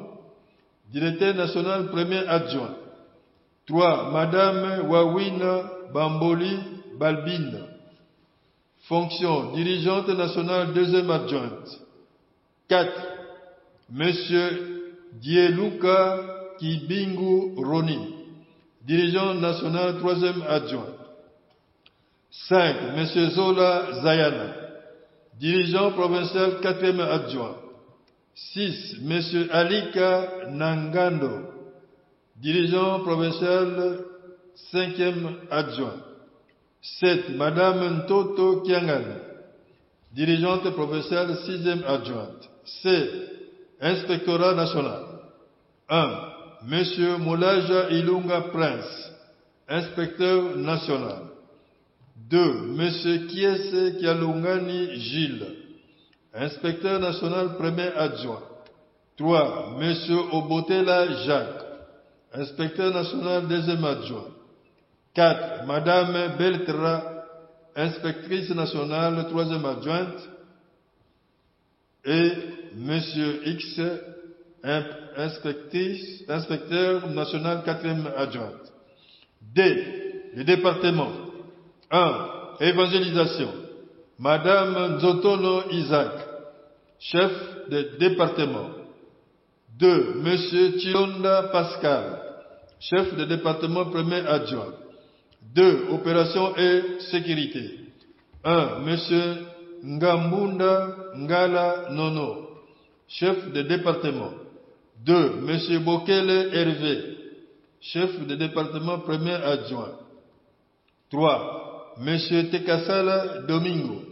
directeur national premier adjoint. 3. Madame Wawina Bamboli Balbine, fonction dirigeante nationale deuxième adjointe. 4. Monsieur Dieluka Kibingu Roni, dirigeant national troisième adjoint. 5. Monsieur Zola Zayana, dirigeant provincial quatrième adjoint. 6. Monsieur Alika Nangando, dirigeant provincial cinquième adjoint. 7. Madame Ntoto Kiangani, dirigeante provinciale sixième adjointe. C. Inspectorat national. 1. Monsieur Moulaja Ilunga Prince, inspecteur national. 2. Monsieur Kiese Kialungani Gilles, inspecteur national premier adjoint. 3. Monsieur Obotela Jacques, inspecteur national deuxième adjoint. 4. Madame Beltra, inspectrice nationale troisième adjointe. Et Monsieur X, inspecteur national quatrième adjointe. D. Le département. 1. Évangélisation. Madame Nzotono Isaac, chef de département. 2. Monsieur Chilonda Pascal, chef de département premier adjoint. 2. Opération et sécurité. 1. Monsieur Ngambunda Ngala Nono, chef de département. 2. Monsieur Bokele Hervé, chef de département premier adjoint. 3. Monsieur Tekasala Domingo,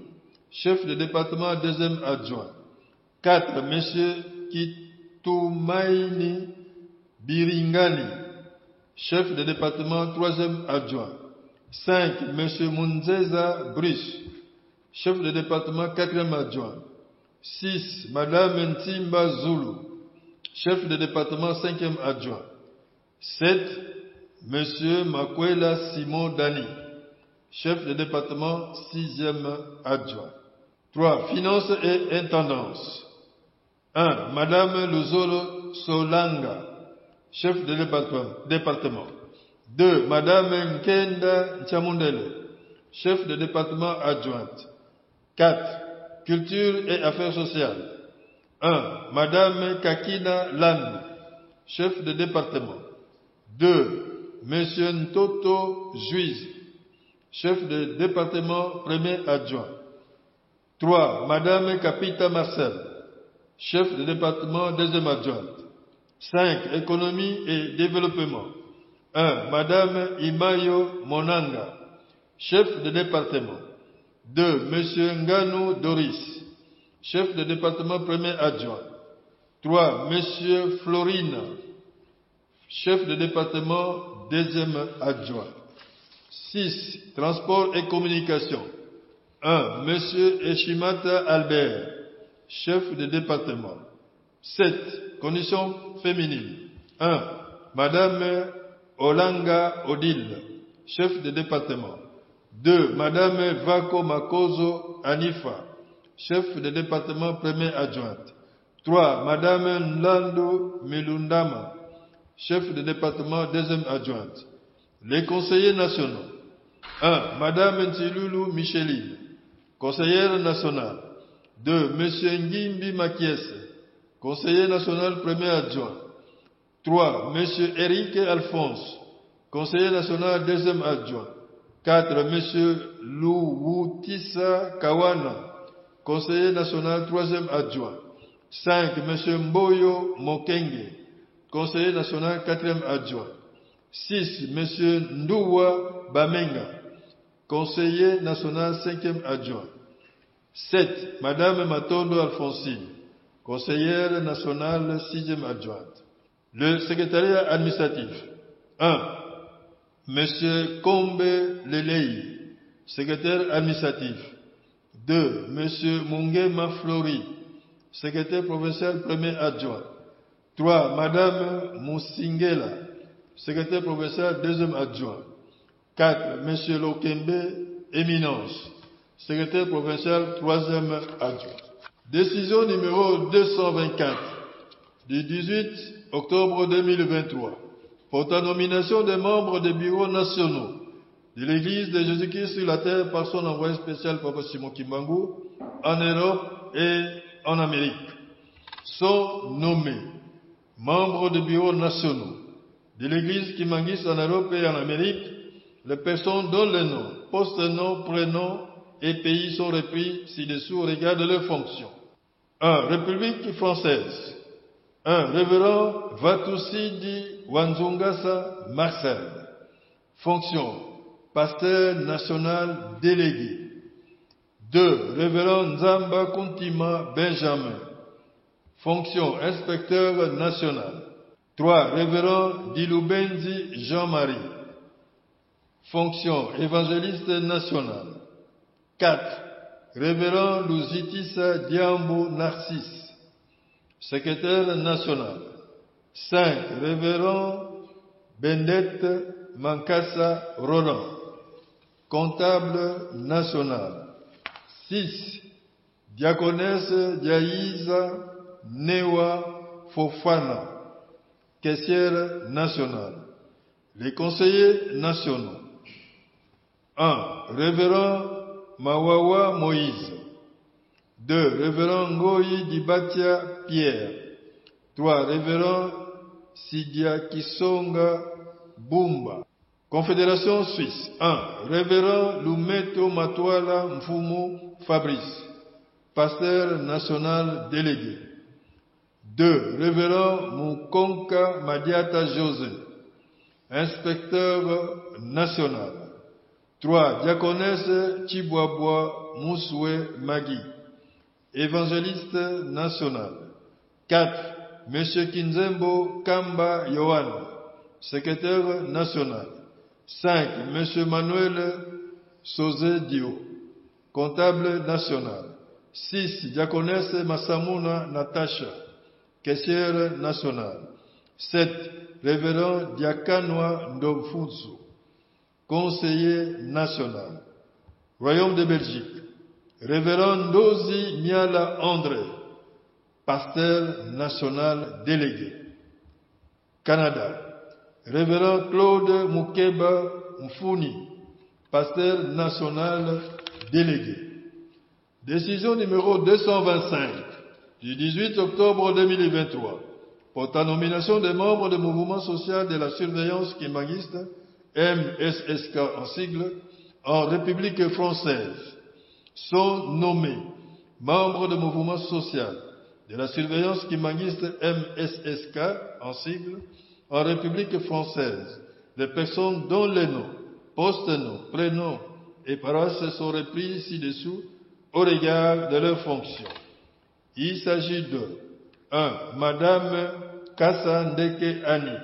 chef de département deuxième adjoint. 4. Monsieur Kitumaini Biringani, chef de département troisième adjoint. 5. Monsieur Munzeza Bruce, chef de département quatrième adjoint. 6. Madame Ntimba Zulu, chef de département cinquième adjoint. 7. Monsieur Makwela Simon Dani, chef de département sixième adjoint. 3. Finances et intendance. 1. Madame Luzolo Solanga, chef de département. 2. Madame Nkenda Nchamundele, chef de département adjointe. 4. Culture et affaires sociales. 1. Madame Kakina Land, chef de département. 2. Monsieur Ntoto Juiz, chef de département premier adjoint. 3. Madame Kapita Marcel, chef de département deuxième adjointe. 5. Économie et développement. 1. Madame Imayo Monanga, chef de département. 2. Monsieur Nganou Doris, chef de département premier adjoint. 3. Monsieur Florine, chef de département deuxième adjoint. 6. Transport et communication. 1. Monsieur Eshimata Albert, chef de département. 7. Conditions féminines. 1. Madame Olanga Odile, chef de département. 2. Madame Vako Makozo Anifa, chef de département premier adjointe. 3. Madame Nlando Milundama, chef de département deuxième adjointe. Les conseillers nationaux. 1. Madame Ntilulu Micheline, conseillère nationale. 2. Monsieur Ngimbi Makiese, conseiller national premier adjoint. 3. Monsieur Eric Alphonse, conseiller national deuxième adjoint. 4. Monsieur Louwoutissa Kawana, conseiller national troisième adjoint. 5. Monsieur Mboyo Mokenge, conseiller national quatrième adjoint. 6. M. Ndouwa Bamenga, conseiller national 5e adjoint. 7. Mme Matondo Alphonsine, conseillère nationale 6e adjointe. Le secrétariat administratif. 1. M. Kombe Lelei, secrétaire administratif. 2. M. Mungema Flori, secrétaire provincial 1er adjoint. 3. Mme Moussingela, secrétaire provincial 2e adjoint. 4. M. Lokembe Éminence, secrétaire provincial 3e adjoint. Décision numéro 224 du 18 octobre 2023 portant nomination des membres des bureaux nationaux de l'Église de Jésus-Christ sur la terre par son envoyé spécial Papa Simon Kimbangu en Europe et en Amérique. Sont nommés membres des bureaux nationaux de l'Église Kimbanguiste en Europe et en Amérique les personnes dont les noms, post-noms, prénoms et pays sont repris ci-dessous au regard de leurs fonctions. 1. République française. 1. Révérend Vatussidi Wanzungasa Marcel. Fonction. Pasteur national délégué. 2. Révérend Nzamba Kuntima Benjamin. Fonction. Inspecteur national. 3. Révérend Diloubenzi Jean-Marie. Fonction. Évangéliste national. 4. Révérend Luzitissa Diambo Narcisse, secrétaire national. 5. Révérend Bendette Mankassa Roland, comptable national. 6. Diaconesse Diaïsa Newa Fofana, caissière nationale. Les conseillers nationaux. 1. Révérend Mawawa Moïse. 2. Révérend Ngoyi Dibatia Pierre. 3. Révérend Sidia Kisonga Bumba. Confédération Suisse. 1. Révérend Lumeto Matwala Mfumu Fabrice, pasteur national délégué. 2. Révérend Mukonka Madiata José, inspecteur national. 3. Diaconesse Chibwabwa Mousoué Magui, évangéliste national. 4. M. Kinzembo Kamba Yohan, secrétaire national. 5. M. Manuel Sozé Dio, comptable national. 6. Diaconesse Massamuna Natacha, caissière nationale. 7. Révérend Diakanoa Ndomfutsu, conseiller national. Royaume de Belgique. Révérend Ndozi Miala André, pasteur national délégué. Canada. Révérend Claude Mukeba Mfuni, pasteur national délégué. Décision numéro 225 du 18 octobre 2023 portant nomination des membres du mouvement social de la surveillance kimbanguiste MSSK en sigle, en République française, sont nommés membres du mouvement social de la surveillance kimbanguiste MSSK en sigle, en République française, les personnes dont les noms, post-noms, prénoms et paroisses sont repris ci-dessous au regard de leurs fonctions. Il s'agit de 1. Madame Kassa Ndeke Annie,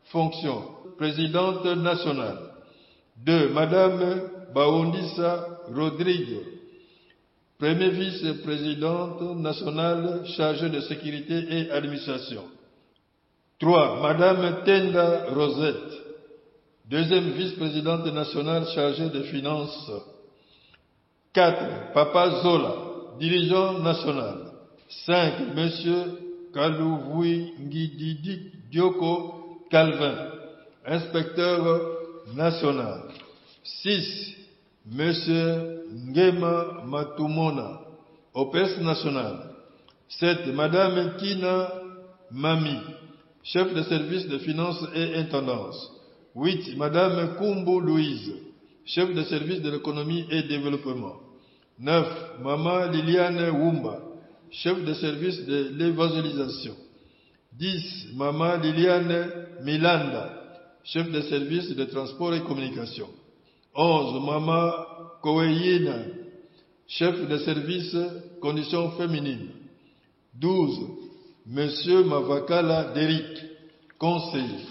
fonction présidente nationale. 2. Madame Baondissa Rodrigue, première vice-présidente nationale chargée de sécurité et administration. 3. Madame Tenda Rosette, deuxième vice-présidente nationale chargée des finances. 4. Papa Zola, dirigeant national. 5. Monsieur Kalouvui Ngididi Dioko Calvin, inspecteur national. 6. Monsieur Ngema Matumona, OPS national. 7. Madame Kina Mami, chef de service de finances et intendance. 8. Madame Kumbu Louise, chef de service de l'économie et développement. 9. Maman Liliane Wumba, chef de service de l'évangélisation. 10. Maman Liliane Milanda, chef des services de transport et communication. 11. Mama Koweyina, chef des services conditions féminines. 12. Monsieur Mavakala Derrick, conseiller.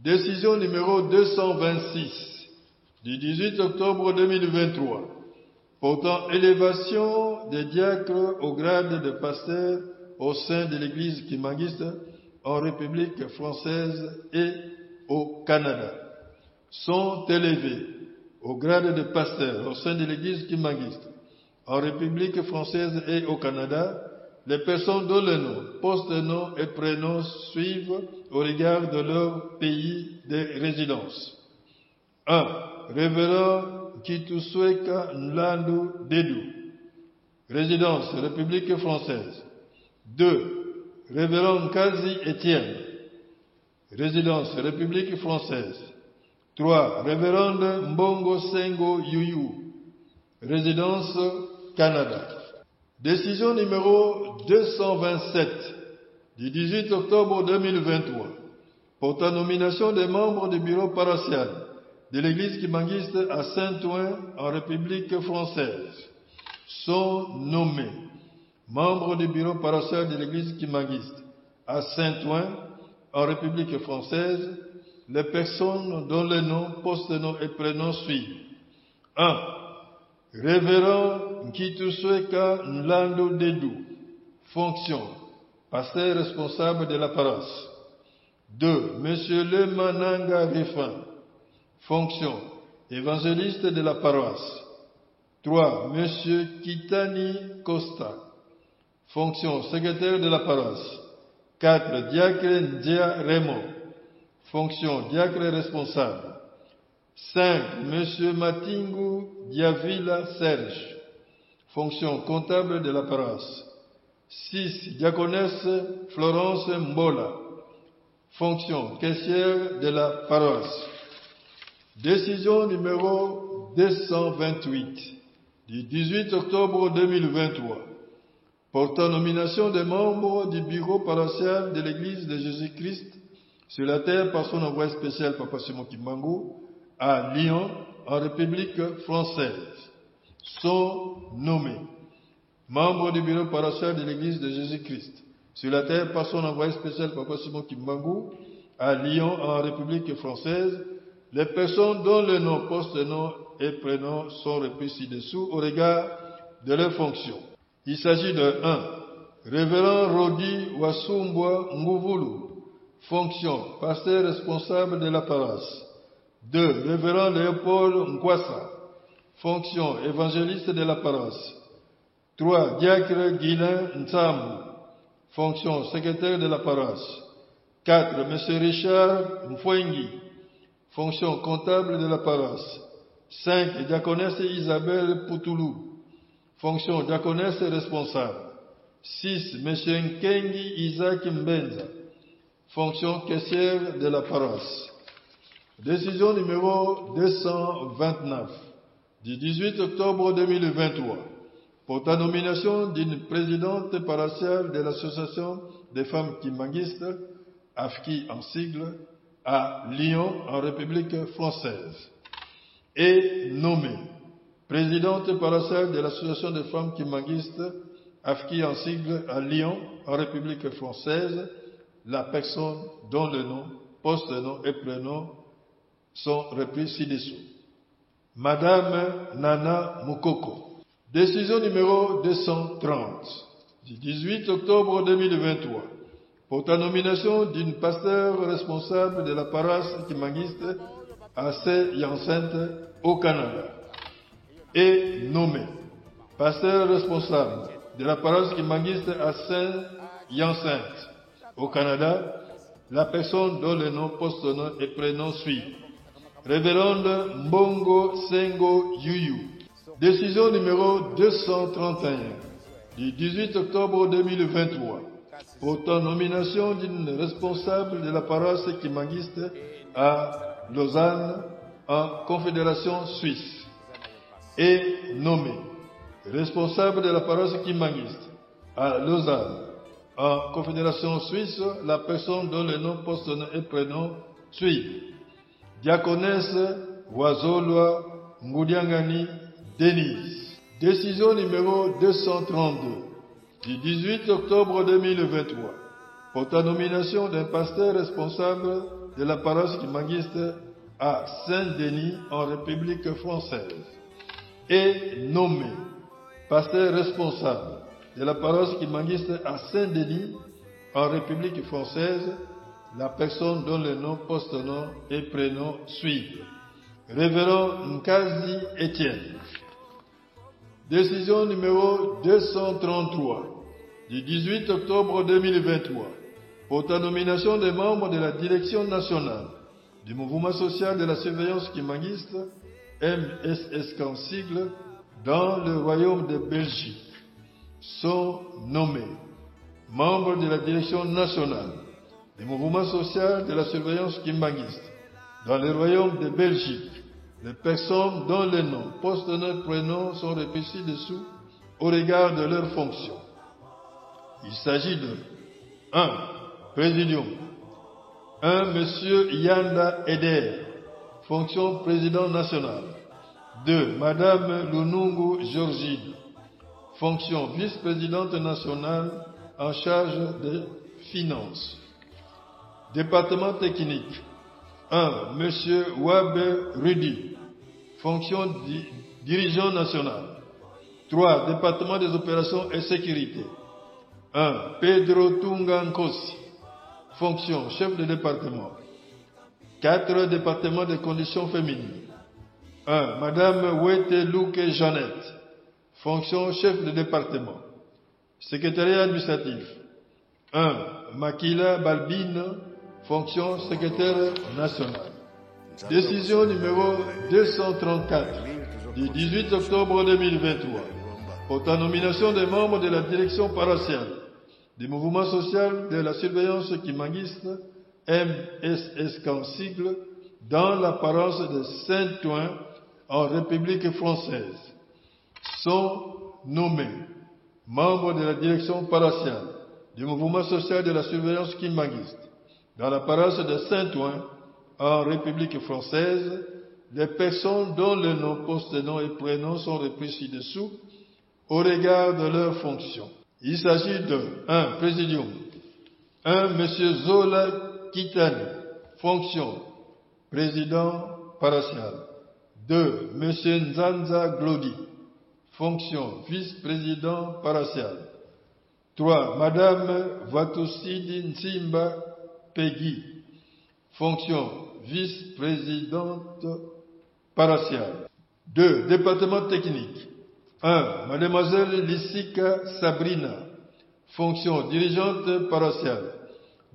Décision numéro 226 du 18 octobre 2023 portant élévation des diacres au grade de pasteur au sein de l'Église kimangiste en République française et au Canada sont élevés au grade de pasteur au sein de l'Église kimangiste en République française et au Canada les personnes dont le nom, post-nom et prénom suivent au regard de leur pays de résidence. 1. Révérend Kitusweka Nlandu Dedou, résidence République française. 2. Révérend Kazi Étienne, résidence République française. 3. Révérende Mbongo Sengo Yuyu, résidence Canada. Décision numéro 227 du 18 octobre 2023 portant nomination des membres du bureau paroissial de l'Église kimangiste à Saint-Ouen en République française sont nommés membres du bureau paroissial de l'Église kimangiste à Saint-Ouen en République française les personnes dont les noms, post-noms et prénoms suivent. 1. Révérend Nkitusweka Nlandu Dedou, fonction, pasteur responsable de la paroisse. 2. Monsieur Lemananga Rifin, fonction, évangéliste de la paroisse. 3. Monsieur Kitani Costa, fonction, secrétaire de la paroisse. 4. Diacre Ndia Raymond, fonction, diacre responsable. 5. Monsieur Matingu Diavila Serge, fonction comptable de la paroisse. 6. Diaconesse Florence Mbola, fonction caissière de la paroisse. Décision numéro 228 du 18 octobre 2023 portant nomination des membres du bureau paroissial de l'Église de Jésus-Christ sur la terre par son envoyé spécial Papa Simon Kimbangu à Lyon, en République française, sont nommés membres du bureau paroissial de l'Église de Jésus-Christ sur la terre par son envoyé spécial Papa Simon Kimbangu à Lyon, en République française, les personnes dont le nom, post-nom et prénom sont repris ci-dessous au regard de leurs fonctions. Il s'agit de 1. Révérend Rodi Wasumbwa Nguvulu, fonction, pasteur responsable de la paroisse. 2. Révérend Léopold Nkwasa, fonction, évangéliste de la paroisse. 3. Diacre Guilain Ntambu, fonction, secrétaire de la paroisse. 4. Monsieur Richard Mfwengi, fonction, comptable de la paroisse. 5. Diaconesse Isabelle Poutoulou, fonction, diaconesse responsable. 6. Monsieur Nkengi Isaac Mbenza, fonction, caissière de la paroisse. Décision numéro 229 du 18 octobre 2023 portant nomination d'une présidente paroissiale de l'association des femmes kimangistes, AFKI en sigle, à Lyon, en République française, et nommée présidente paroissiale de l'association des femmes kimangistes, AFKI en sigle, à Lyon, en République française, la personne dont le nom, post-nom et prénom sont repris ci-dessous. Madame Nana Mukoko. Décision numéro 230 du 18 octobre 2023 portant nomination d'une pasteur responsable de la paroisse kimangiste à Saint-Hyacinthe au Canada et nommé pasteur responsable de la paroisse kimangiste à Saint-Hyacinthe au Canada la personne dont le nom, post-nom et prénom suivent. Révérende Mbongo Sengo Yuyu. Décision numéro 231 du 18 octobre 2023 portant nomination d'une responsable de la paroisse kimangiste à Lausanne en Confédération suisse et nommé responsable de la paroisse kimangiste à Lausanne en Confédération suisse la personne dont le nom, post-nom et prénom suivent. Diaconesse Wazolwa Ngoudiangani Denise. Décision numéro 232 du 18 octobre 2023 pour ta nomination d'un pasteur responsable de la paroisse kimbanguiste à Saint-Denis en République française et nommé pasteur responsable de la paroisse kimbanguiste à Saint-Denis en République française la personne dont le nom, post-nom et prénom suivent. Révérend Nkazi Étienne. Décision numéro 233 du 18 octobre 2023 pour ta nomination des membres de la direction nationale du mouvement social de la surveillance kimbanguiste, MSS en sigle, dans le royaume de Belgique, sont nommés membres de la direction nationale du mouvement social de la surveillance kimbanguiste, dans le royaume de Belgique, les personnes dont les noms, post-nom et prénoms sont repris ci-dessous au regard de leurs fonctions. Il s'agit de 1. Présidium. 1. Monsieur Yanda Eder, fonction président national. 2. Madame Lunungu Georgine, fonction vice-présidente nationale en charge des finances. Département technique. 1. Monsieur Wabe Rudy, fonction dirigeant national. 3. Département des opérations et sécurité. 1. Pedro Tungankosi, fonction chef de département. 4. Département des conditions féminines. 1. Madame Wete Louke Jeannette, fonction chef de département. Secrétariat administratif. 1. Makila Balbine, fonction secrétaire national. Décision numéro 234 du 18 octobre 2023 pour ta nomination des membres de la direction paroissiale du mouvement social de la surveillance kimbanguiste, MSS en sigle, dans la paroisse de Saint-Ouen en République française, sont nommés membres de la direction paroissiale du mouvement social de la surveillance kimbanguiste, dans la paroisse de Saint-Ouen en République française, les personnes dont le nom, post-nom et prénom sont repris ci-dessous au regard de leurs fonctions. Il s'agit de 1. Présidium. 1. Monsieur Zola Kitani, fonction président paroissial. 2. Monsieur Nzanza Glody, fonction vice-président paroissial. 3. Madame Vatusidi Nsimba Peggy, fonction vice-présidente paroissiale. 2. Département technique. 1. Mademoiselle Lissika Sabrina, fonction dirigeante paroissiale.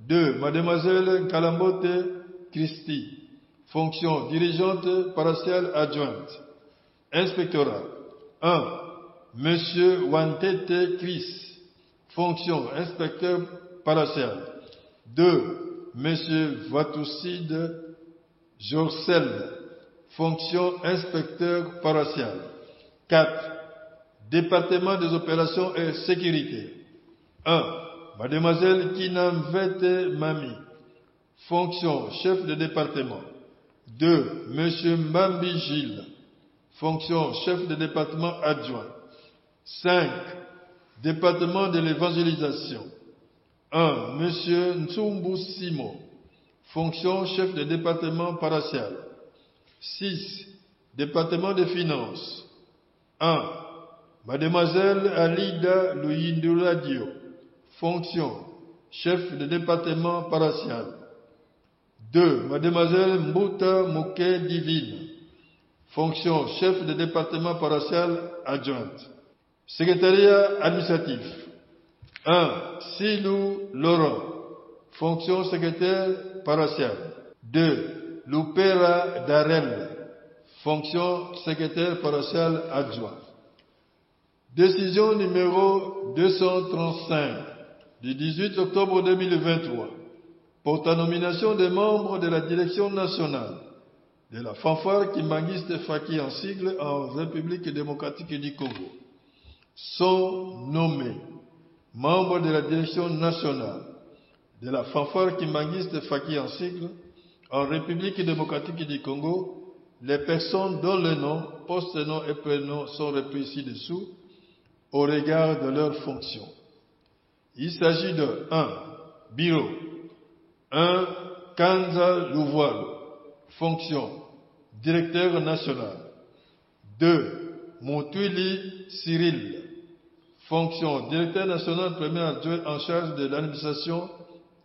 2. Mademoiselle Kalambote Christy, fonction dirigeante paroissiale adjointe. Inspectorat. 1. Monsieur Wantete Chris, fonction inspecteur paroissial. 2. Monsieur Vatoussid Jorcel, fonction inspecteur paroissial. 4. Département des opérations et sécurité. 1. Mademoiselle Kinamvete Mami, fonction chef de département. 2. Monsieur Mbambi Gilles, fonction chef de département adjoint. 5. Département de l'évangélisation. 1. Monsieur Ntsumbu Simo, fonction chef de département paroissial. 6. Département des finances. 1. Mademoiselle Alida Luyinduladio, fonction chef de département paroissial. 2. Mademoiselle Mbuta Mouké Divine, fonction chef de département paroissial adjointe. Secrétariat administratif. 1. Silou Laurent, fonction secrétaire paroissial. 2. Lupera Darel, fonction secrétaire paroissial adjoint. Décision numéro 235 du 18 octobre 2023 pour ta nomination des membres de la direction nationale de la fanfare kimbanguiste Faki en sigle en République démocratique du Congo sont nommés membres de la direction nationale de la fanfare kimbanguiste Faki en sigle en République démocratique du Congo, les personnes dont le nom, post-nom et prénom sont repris ci-dessous au regard de leurs fonctions. Il s'agit de 1. Bureau. 1. Kanza Louvoil. Fonction. Directeur national. 2. Moutouili Cyril. Fonction. Directeur national premier adjoint en charge de l'administration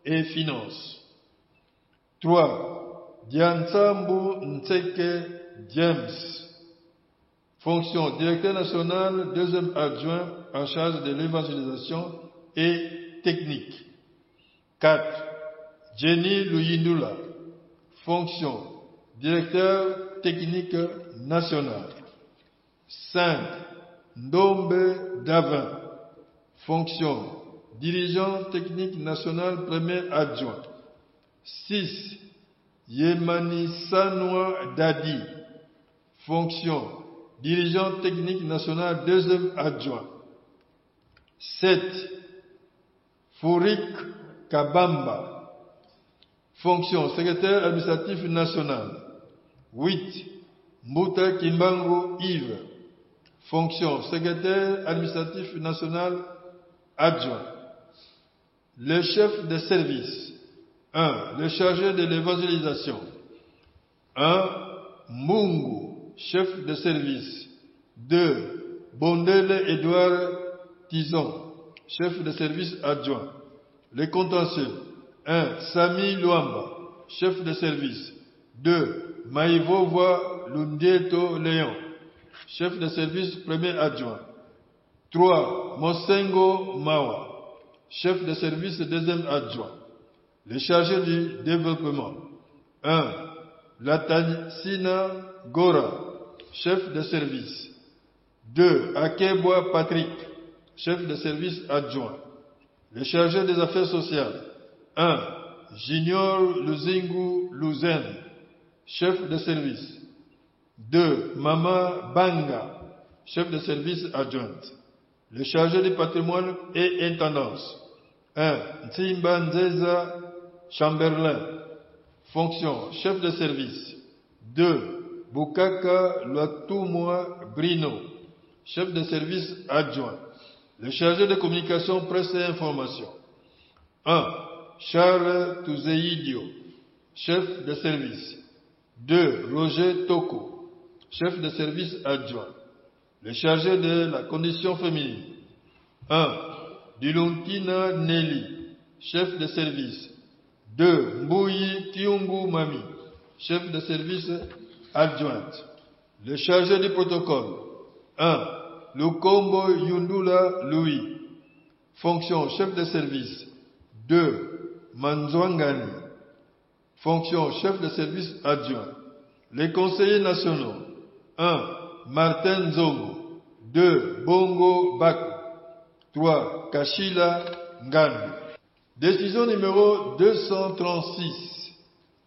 et finances. 3. Diansambu Ntseke James. Fonction. Directeur national deuxième adjoint en charge de l'évangélisation et technique. 4. Jenny Luyindula. Fonction. Directeur technique national. 5. Ndombe Davin. Fonction. Dirigeant technique national premier adjoint. 6. Yemani Sanwa Dadi. Fonction. Dirigeant technique national deuxième adjoint. 7. Fourik Kabamba. Fonction. Secrétaire administratif national. 8. Mbuta Kimbango Yves. Fonction. Secrétaire administratif national adjoint. Le chef de service. 1. Le chargé de l'évangélisation. 1. Mungu, chef de service. 2. Bondele Edouard Tison, chef de service adjoint. Les contentieux. 1. Sami Luamba, chef de service. 2. Maïvova Lundieto Léon, chef de service premier adjoint. 3. Mosengo Mawa, chef de service deuxième adjoint. Les chargés du développement. 1. Latansina Gora, chef de service. 2. Akeboa Patrick, chef de service adjoint. Les chargés des affaires sociales. 1. Junior Luzingu Luzen, chef de service. 2. Mama Banga, chef de service adjointe. Les chargés du patrimoine et intendance. 1. Ntimba Nzeza Chamberlain, fonction, chef de service. 2. Bukaka Lwatumwa Brino, chef de service adjoint. Le chargé de communication, presse et information. 1. Charles Touzeidio, chef de service. 2. Roger Toko, chef de service adjoint. Le chargé de la condition féminine. 1. Diluntina Nelly, chef de service. 2. Mbouyi Kiungu Mami, chef de service adjointe. Le chargé du protocole. 1. Lukombo Yundula Louis, fonction chef de service. 2. Manzwangani, fonction chef de service adjoint. Les conseillers nationaux. 1. Martin Zongo. 2. Bongo Baku. 3. Kashila Ngandu. Décision numéro 236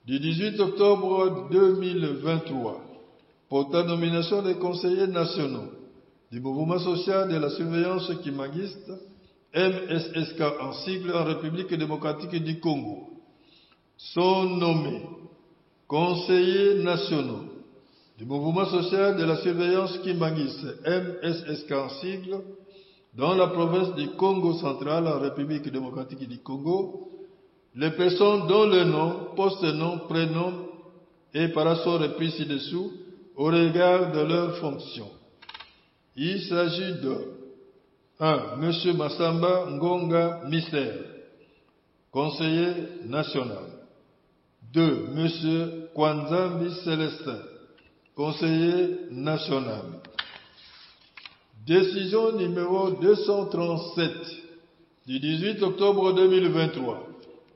du 18 octobre 2023 portant nomination des conseillers nationaux du mouvement social de la surveillance kimagiste, MSSK en sigle en République démocratique du Congo, sont nommés conseillers nationaux du mouvement social de la surveillance kimagiste, MSSK en sigle, dans la province du Congo central en République démocratique du Congo, les personnes dont le nom, post-nom, prénom et par sont repris ci-dessous au regard de leurs fonctions. Il s'agit de 1. Monsieur Massamba Ngonga Mystère, conseiller national. 2. Monsieur Kwanzambi Célestin, conseiller national. Décision numéro 237 du 18 octobre 2023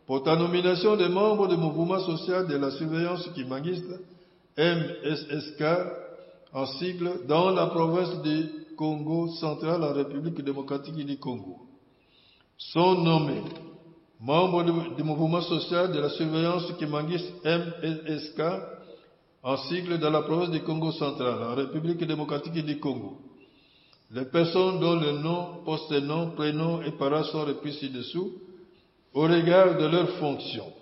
portant nomination des membres du mouvement social de la surveillance kimagiste, MSSK en sigle, dans la province du Congo central en République démocratique du Congo. Sont nommés membres du mouvement social de la surveillance kimagiste, MSSK en sigle, dans la province du Congo central en République démocratique du Congo. Les personnes dont le nom, post-nom, prénom et parents sont repris ci-dessous au regard de leurs fonctions.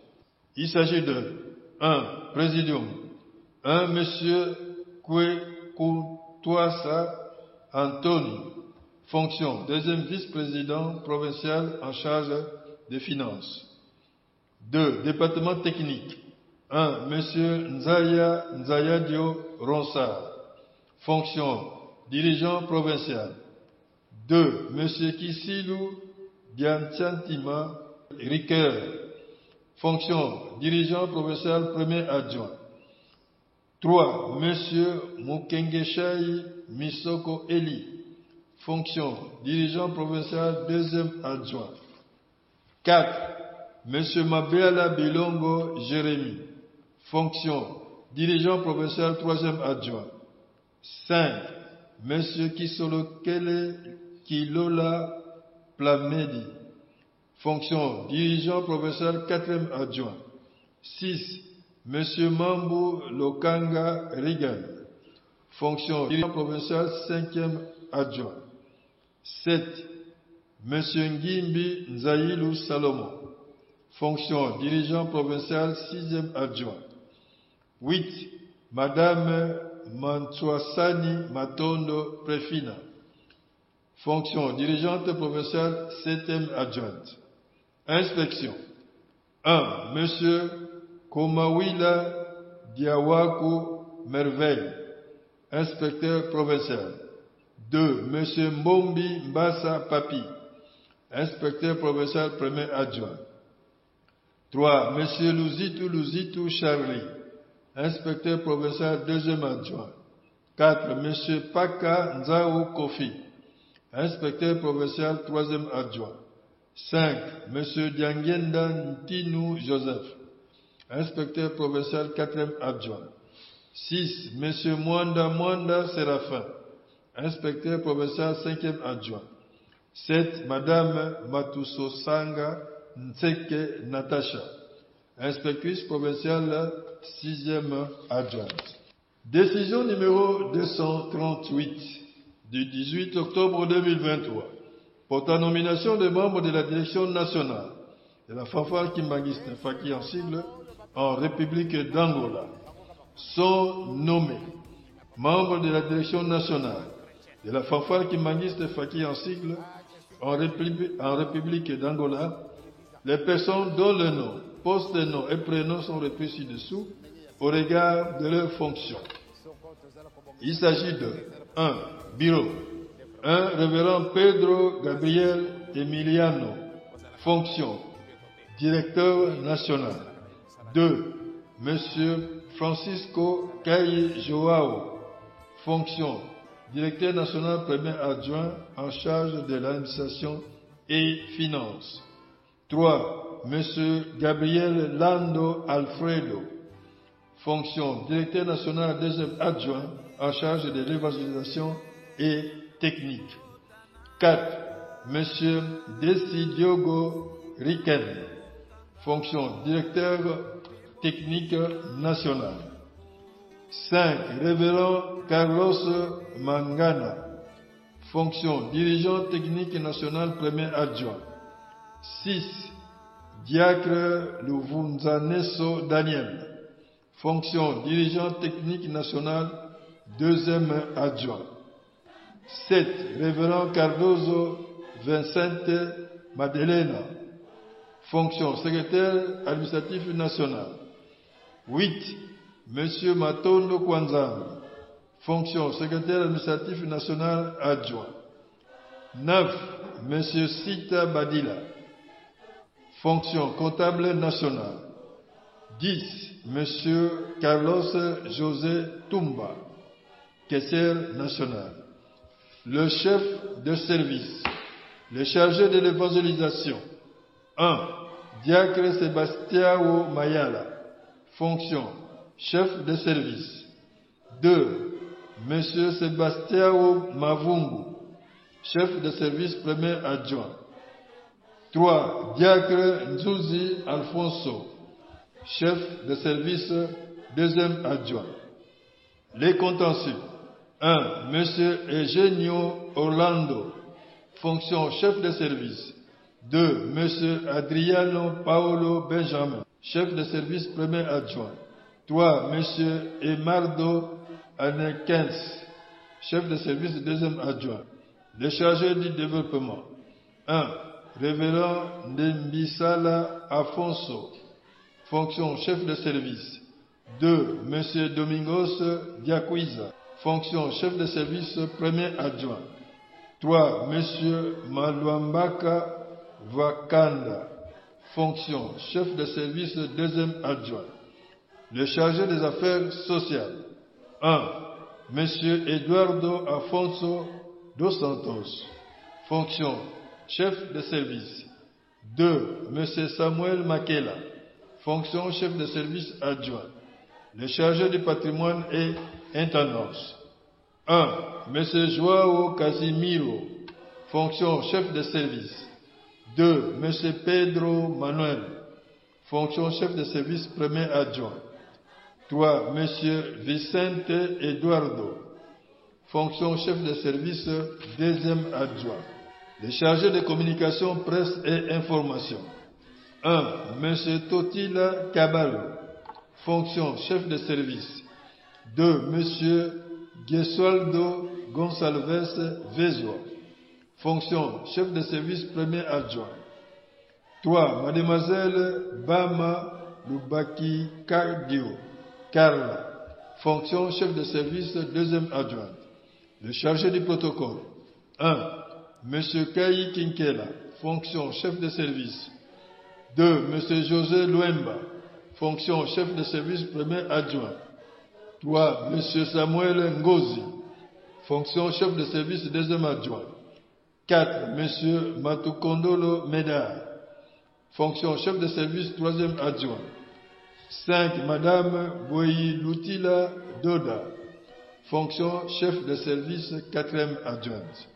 Il s'agit de 1. Présidium. 1. Monsieur Kwekutwasa Anthony. Fonction. Deuxième vice-président provincial en charge des finances. 2. Département technique. 1. Monsieur Nzayadio Ronsard. Fonction. Dirigeant provincial. 2. Monsieur Kisilou Bianchantima Riqueur. Fonction. Dirigeant provincial premier adjoint. 3. Monsieur Mukengeshai Misoko Eli. Fonction. Dirigeant provincial deuxième adjoint. 4. Monsieur Mabeala Bilongo Jérémy. Fonction. Dirigeant provincial troisième adjoint. 5. Monsieur Kisolokele Kilola Plamedi. Fonction. Dirigeant provincial quatrième adjoint. 6. Monsieur Mambu Lokanga Rigan. Fonction. Dirigeant provincial cinquième adjoint. 7. Monsieur Ngimbi Nzaïlou Salomon. Fonction. Dirigeant provincial sixième adjoint. 8. Madame Mantuasani Matondo Prefina. Fonction. Dirigeante provinciale septième adjointe. Inspection. 1. Monsieur Komawila Diawaku Merveille. Inspecteur provincial. 2. Monsieur Mbombi Mbassa Papi. Inspecteur provincial premier adjoint. 3. Monsieur Luzitu Charlie. Inspecteur provincial deuxième adjoint. 4. Monsieur Paka Nzao Kofi. Inspecteur provincial troisième adjoint. 5. Monsieur Diangenda Ntinu Joseph. Inspecteur provincial quatrième adjoint. 6. Monsieur Mwanda Séraphin. Inspecteur provincial cinquième adjoint. 7. Madame Matuso Sanga Ntseke Natacha. Inspectrice provinciale sixième adjointe. Décision numéro 238 du 18 octobre 2023 portant nomination des membres de la direction nationale de la fanfare Kimbangiste Faki en sigle en République d'Angola sont nommés membres de la direction nationale de la fanfare Kimbangiste Faki en sigle en République d'Angola les personnes dont le nom, poste de nom et prénom sont repris ci-dessous au regard de leurs fonctions. Il s'agit de 1. Bureau. 1. Révérend Pedro Gabriel Emiliano. Fonction. Directeur national. 2. Monsieur Francisco Caille Joao. Fonction. Directeur national premier adjoint en charge de l'administration et finances. 3. Monsieur Gabriel Lando Alfredo. Fonction. Directeur national deuxième adjoint en charge de l'évangélisation et technique. 4. Monsieur Desi Diogo Riken. Fonction. Directeur technique national. 5. Révérend Carlos Mangana. Fonction. Dirigeant technique national premier adjoint. 6. Diacre Luvunzaneso Daniel. Fonction. Dirigeant technique national deuxième adjoint. 7. Révérend Cardozo Vincente Madelena. Fonction. Secrétaire administratif national. 8. Monsieur Matondo Kwanzam. Fonction. Secrétaire administratif national adjoint. 9. Monsieur Sita Badila. Fonction. Comptable national. 10. Monsieur Carlos José Tumba. Caissière national. Le chef de service. Le chargé de l'évangélisation. 1. Diacre Sebastiao Mayala. Fonction. Chef de service. 2. Monsieur Sebastiao Mavungu. Chef de service premier adjoint. 3. Diacre Nzuzi Alfonso. Chef de service deuxième adjoint. Les contentieux. 1. Monsieur Eugenio Orlando. Fonction chef de service. 2. Monsieur Adriano Paolo Benjamin. Chef de service premier adjoint. 3. Monsieur Emardo Anekens, chef de service deuxième adjoint. Le chargé du développement. 1. Révérend Ndembisala Afonso, fonction chef de service. 2. Monsieur Domingos Diaquiza, fonction chef de service premier adjoint. 3. Monsieur Maluambaka Vakanda, fonction chef de service deuxième adjoint. Le chargé des affaires sociales. 1. Monsieur Eduardo Afonso dos Santos, fonction chef de service. 2. Monsieur Samuel Makela, fonction chef de service adjoint. Le chargé du patrimoine et intendance. 1. Monsieur Joao Casimiro, fonction chef de service. 2. Monsieur Pedro Manuel, fonction chef de service premier adjoint. 3. Monsieur Vicente Eduardo, fonction chef de service deuxième adjoint. Les chargés de communication, presse et information. 1. Monsieur Totila Caballo, fonction chef de service. 2. Monsieur Gesualdo Gonçalves Vezoa, fonction chef de service premier adjoint. 3. Mademoiselle Bama Lubaki Cardio Carla, fonction chef de service deuxième adjoint. Le chargé du protocole. 1. Monsieur Kai Kinkela, fonction chef de service. 2. Monsieur José Luemba, fonction chef de service premier adjoint. 3. Monsieur Samuel Ngozi, fonction chef de service deuxième adjoint. 4. Monsieur Matukondolo Medar, fonction chef de service troisième adjoint. 5. Madame Boyi Lutila Doda, fonction chef de service quatrième adjointe.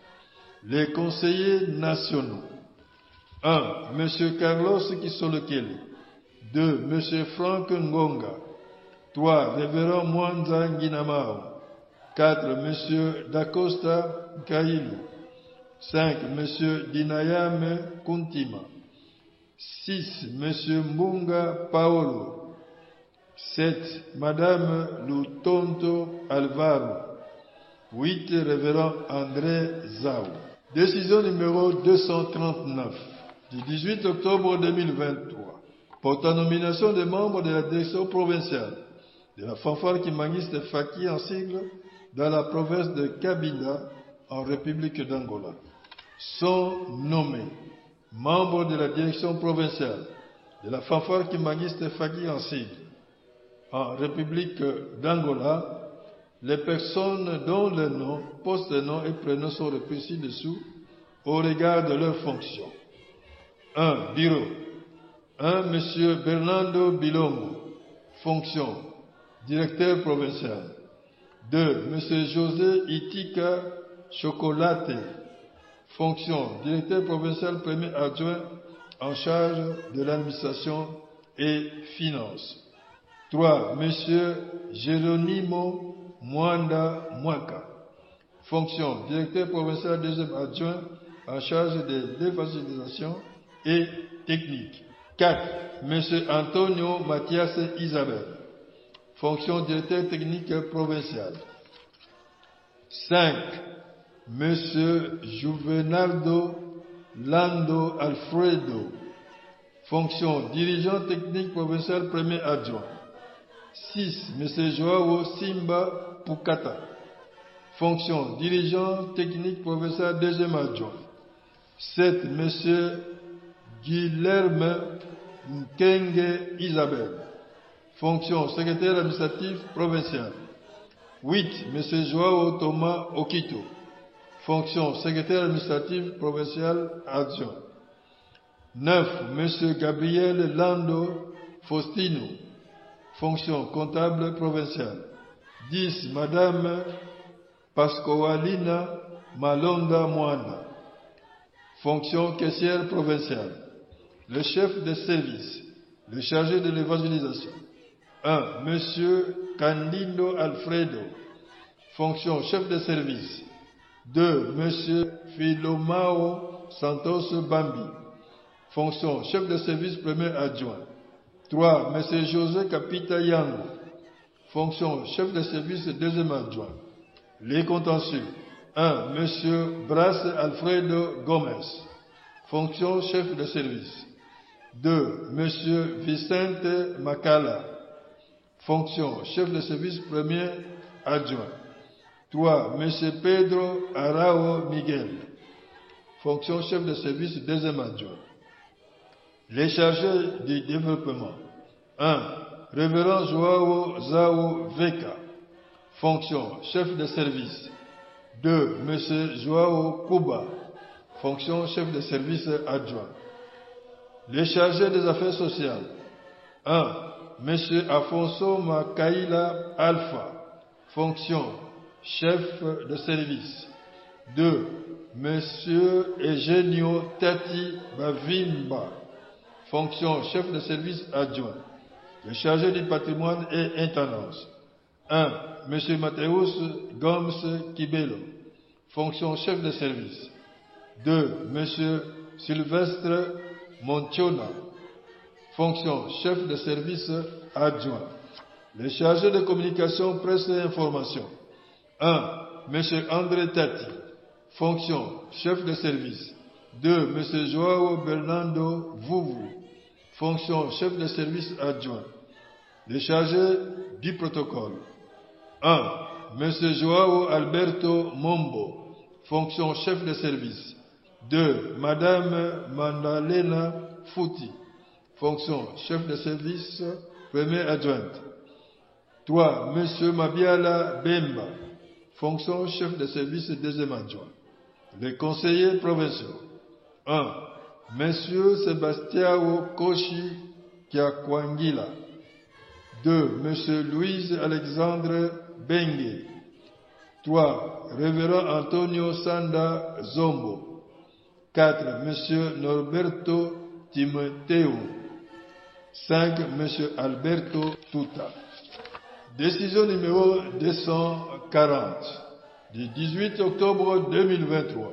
Les conseillers nationaux. 1. Monsieur Carlos Kisolokeli. 2. Monsieur Frank Ngonga. 3. Révérend Mwanza Nginamao. 4. Monsieur Dacosta Kailu. 5. Monsieur Dinayame Kuntima. 6. Monsieur Mbunga Paolo. 7. Madame Lutonto Alvaro. 8. Révérend André Zao. Décision numéro 239 du 18 octobre 2023 portant nomination des membres de la direction provinciale de la fanfare Kimangiste Faki en sigle dans la province de Cabinda en République d'Angola. Sont nommés membres de la direction provinciale de la fanfare Kimangiste Faki en sigle en République d'Angola les personnes dont les noms, postes de nom et prénoms sont repris ci-dessous au regard de leurs fonctions. 1. Bureau. 1. Monsieur Bernardo Bilongo, fonction directeur provincial. 2. Monsieur José Itika Chocolate, fonction directeur provincial premier adjoint en charge de l'administration et finances. 3. Monsieur Geronimo Mwanda Mwaka, fonction directeur provincial deuxième adjoint en charge de l'évangélisation et technique. 4. Monsieur Antonio Mathias Isabel, fonction directeur technique provincial. 5. Monsieur Juvenaldo Lando Alfredo, fonction dirigeant technique provincial premier adjoint. 6. Monsieur Joao Simba Pukata, fonction dirigeant technique provincial deuxième adjoint. 7. Monsieur Guilherme Nkenge Isabel, fonction secrétaire administratif provincial. 8. Monsieur Joao Thomas Okito, fonction secrétaire administratif provincial adjoint. 9. Monsieur Gabriel Lando Faustino, fonction comptable provinciale. 10. Madame Pascoalina Malonda Mwanda, fonction caissière provinciale. Le chef de service, le chargé de l'évangélisation. 1. Monsieur Candido Alfredo, fonction chef de service. 2. Monsieur Filomao Santos Bambi, fonction chef de service premier adjoint. 3. Monsieur José Capita Yango, fonction chef de service deuxième adjoint. Les contentieux. 1. Monsieur Bras Alfredo Gomez, fonction chef de service. 2. Monsieur Vicente Macala, fonction chef de service premier adjoint. 3. Monsieur Pedro Arao Miguel, fonction chef de service deuxième adjoint. Les chargés du développement. 1. Révérend Joao Zao Veka, fonction chef de service. 2. Monsieur Joao Kuba, fonction chef de service adjoint. Les chargés des affaires sociales. 1. Monsieur Afonso Makaila Alpha, fonction chef de service. 2. Monsieur Eugenio Tati Bavimba, fonction chef de service adjoint. Le chargé du patrimoine et intendance. 1. Monsieur Mateus Gomes Kibelo, fonction chef de service. 2. Monsieur Sylvestre Montiona, fonction chef de service adjoint. Les chargés de communication, presse et information. 1. Monsieur André Tati, fonction chef de service. 2. Monsieur Joao Bernardo Vuvu, fonction chef de service adjoint. Les chargés du protocole. 1. Monsieur Joao Alberto Mombo, fonction chef de service. 2. Madame Mandalena Fouti, fonction chef de service première adjointe. 3. Monsieur Mabiala Bemba, fonction chef de service deuxième adjoint. Les conseillers provinciaux. 1. Monsieur Sebastiao Koshi Kiakwangila. 2. Monsieur Louis Alexandre Bengue. 3. Révérend Antonio Sanda Zombo. 4. Monsieur Norberto Timoteo. 5. Monsieur Alberto Tuta. Décision numéro 240 du 18 octobre 2023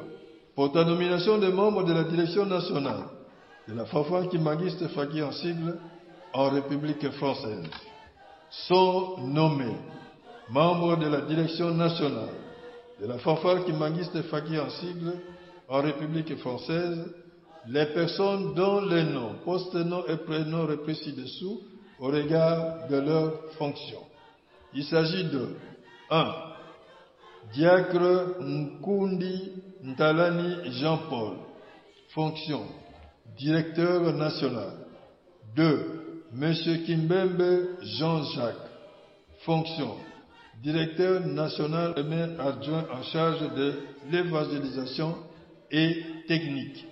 portant nomination des membres de la direction nationale de la fanfare Kimangiste Faki en sigle en République française. Sont nommés membres de la direction nationale de la fanfare Kimangiste Faki en sigle en République française les personnes dont les noms, post-noms et prénoms repris ci-dessous au regard de leurs fonctions. Il s'agit de 1. Diacre Nkundi Ntalani Jean-Paul, fonction directeur national. 2. Monsieur Kimbembe Jean-Jacques, fonction directeur national et maire adjoint en charge de l'évangélisation et technique.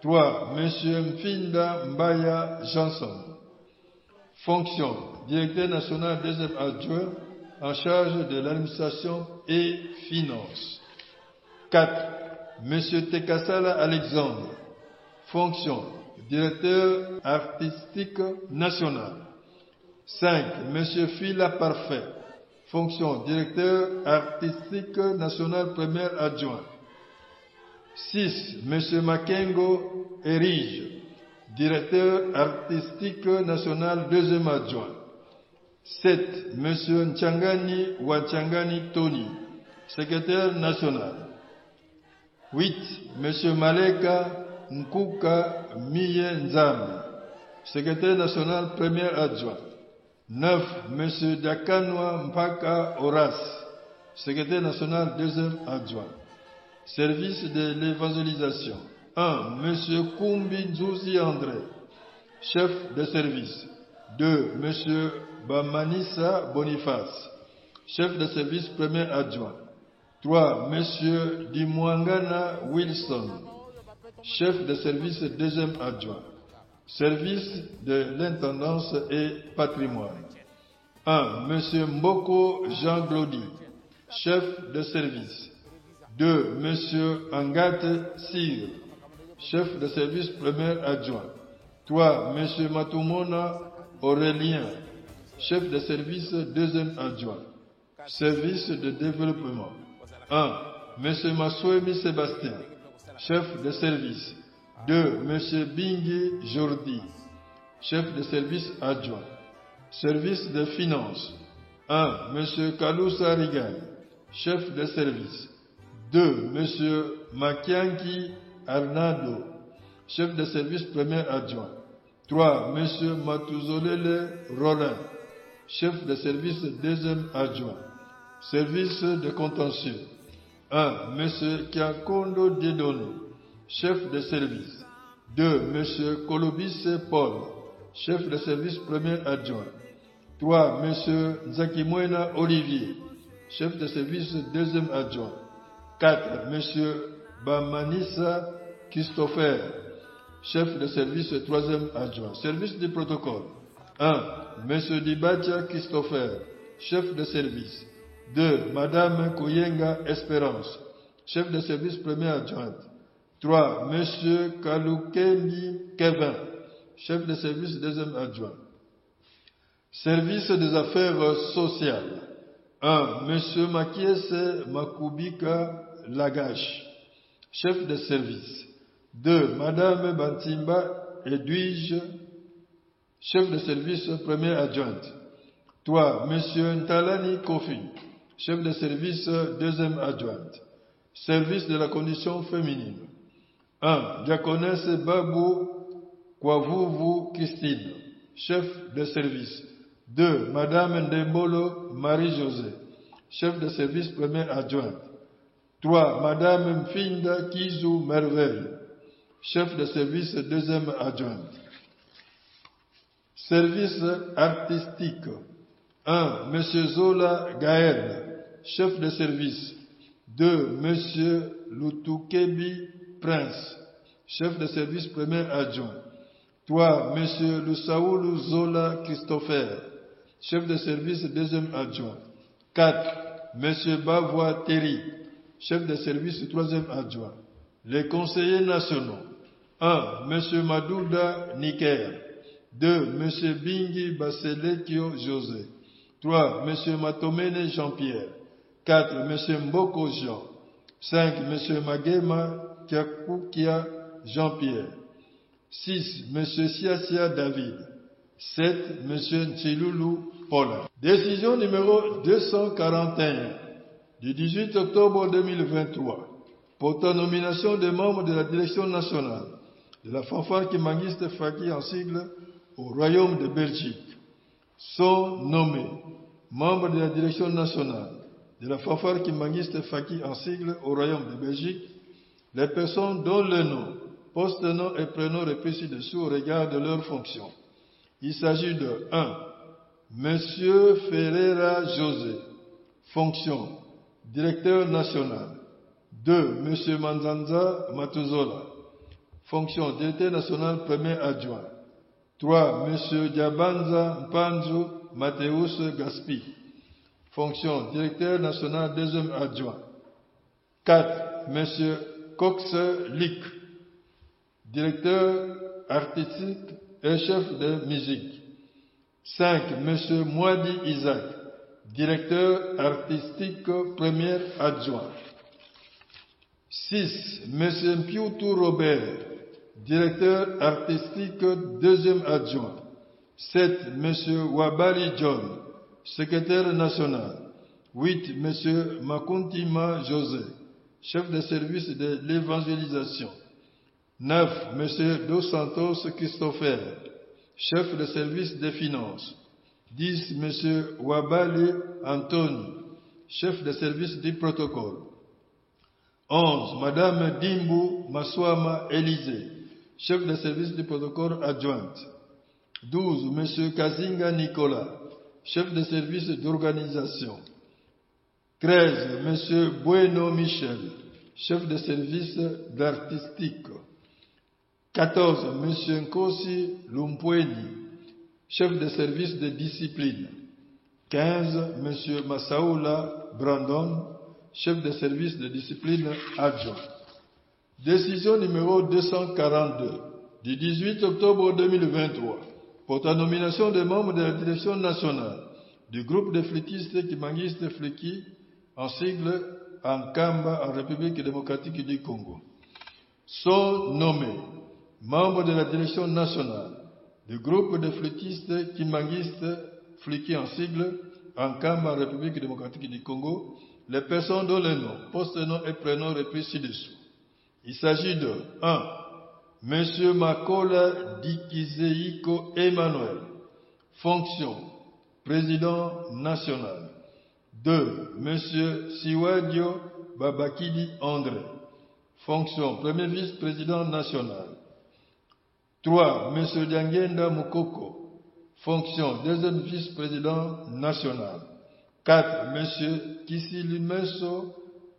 3. Monsieur Mfinda Mbaya Janson, fonction directeur national deuxième adjoint en charge de l'administration et finances. 4. Monsieur Tekasala Alexandre, fonction directeur artistique national. 5. Monsieur Fila Parfait, fonction directeur artistique national premier adjoint. 6. Monsieur Makengo Erige, directeur artistique national deuxième adjoint. 7. Monsieur Nchangani Wachangani Tony, secrétaire national. 8. Monsieur Maleka Nkuka Miye Nzami, secrétaire national premier adjoint. 9. Monsieur Dakanwa Mpaka Horace, secrétaire national deuxième adjoint. Service de l'évangélisation. 1. Monsieur Kumbi Nzuzi André, chef de service. 2. Monsieur Bamanissa Boniface, chef de service premier adjoint. 3. Monsieur Dimwangana Wilson, chef de service deuxième adjoint. Service de l'intendance et patrimoine. 1. Monsieur Mboko Jean-Glody, chef de service. 2. Monsieur Angate Sir, chef de service premier adjoint. 3. Monsieur Matumona Aurélien, chef de service deuxième adjoint. Service de développement. 1. Monsieur Masouemi Sébastien, chef de service. 2. Monsieur Bingui Jordi, chef de service adjoint. Service de finances. 1. M. Kalousa Rigan, chef de service. 2. M. Makianki Arnaldo, chef de service premier adjoint. 3. M. Matuzolele Roland, chef de service deuxième adjoint. Service de contentieux. 1. M. Kiakondo Dedono, chef de service. 2. M. Kolobis Paul, chef de service premier adjoint. 3. M. Nzakimwena Olivier, chef de service deuxième adjoint. 4. M. Bamanissa Christopher, chef de service troisième adjoint. Service du protocole. 1. M. Dibatia Christopher, chef de service. 2. Madame Koyenga Espérance, chef de service première adjointe. 3. M. Kalukendi Kevin, chef de service deuxième adjoint. Service des affaires sociales. 1. M. Makiese Makubika Lagache, chef de service. 2. Madame Bantimba Edwige, chef de service première adjointe. 3. M. Ntalani Kofi, chef de service deuxième adjointe. Service de la condition féminine. 1. Diaconesse Babou Kwavuvu Christine, chef de service. 2. Madame Ndembolo Marie-José, chef de service première adjointe. 3. Madame Mfinda Kizu Merveille, chef de service deuxième adjointe. Service artistique. 1. Monsieur Zola Gaël, chef de service. 2. Monsieur Lutukebi Prince, chef de service premier adjoint. 3. Monsieur Lusaoulou Zola Christopher, chef de service deuxième adjoint. 4. Monsieur Bavois Terry, chef de service troisième adjoint. Les conseillers nationaux. 1. Monsieur Madouda Niker. 2. Monsieur Bingi Baselekio José. 3. Monsieur Matomene Jean-Pierre. 4. Monsieur Mboko Jean. 5. Monsieur Magema Kiakukia Jean-Pierre. 6. Monsieur Siasia David. 7. Monsieur Ntiloulou Paulin. Décision numéro 241 du 18 octobre 2023 portant nomination des membres de la direction nationale de la fanfare kimangiste Faki en sigle au Royaume de Belgique. Sont nommés membres de la direction nationale de la fanfare kimangiste Faki en sigle au Royaume de Belgique les personnes dont le nom, poste-nom et prénom repris ci-dessous au regard de leurs fonctions. Il s'agit de 1. Monsieur Ferreira José, fonction, directeur national. 2. Monsieur Manzanza Matuzola, fonction, directeur national premier adjoint. 3. Monsieur Diabanza Mpanzu Mateus Gaspi, fonction, directeur national deuxième adjoint. 4. Monsieur Cox Lick, directeur artistique et chef de musique. 5. Monsieur Mwadi Isaac, directeur artistique premier adjoint. 6. Monsieur Mpioutou Robert, directeur artistique deuxième adjoint. 7. Monsieur Wabali John, secrétaire national. 8. Monsieur Makuntima José, chef de service de l'évangélisation. 9. Monsieur Dos Santos Christopher, chef de service des finances. 10. Monsieur Wabali Anthony, chef de service du protocole. 11. Madame Dimbu Maswama Élysée, chef de service du protocole adjointe. 12. Monsieur Kazinga Nicolas, chef de service d'organisation. 13. Monsieur Bueno Michel, chef de service d'artistique. 14. Monsieur Nkosi Lumpweni, chef de service de discipline. 15. Monsieur Massaoula Brandon, chef de service de discipline adjoint. Décision numéro 242 du 18 octobre 2023 portant nomination des membres de la direction nationale du groupe de flûtistes kimangistes Fleki en sigle Ankamba en République démocratique du Congo. Sont nommés membres de la direction nationale du groupe de flûtistes kimangistes Fleki en sigle en Kamba, en République démocratique du Congo, les personnes dont les noms, post-noms et prénoms repris ci-dessous. Il s'agit de 1. Monsieur Makola Dikizeiko Emmanuel, fonction, président national. 2. Monsieur Siwadio Babakidi André, fonction, premier vice-président national. 3. Monsieur Diangenda Mukoko, fonction, deuxième vice-président national. 4. Monsieur Kisilimeso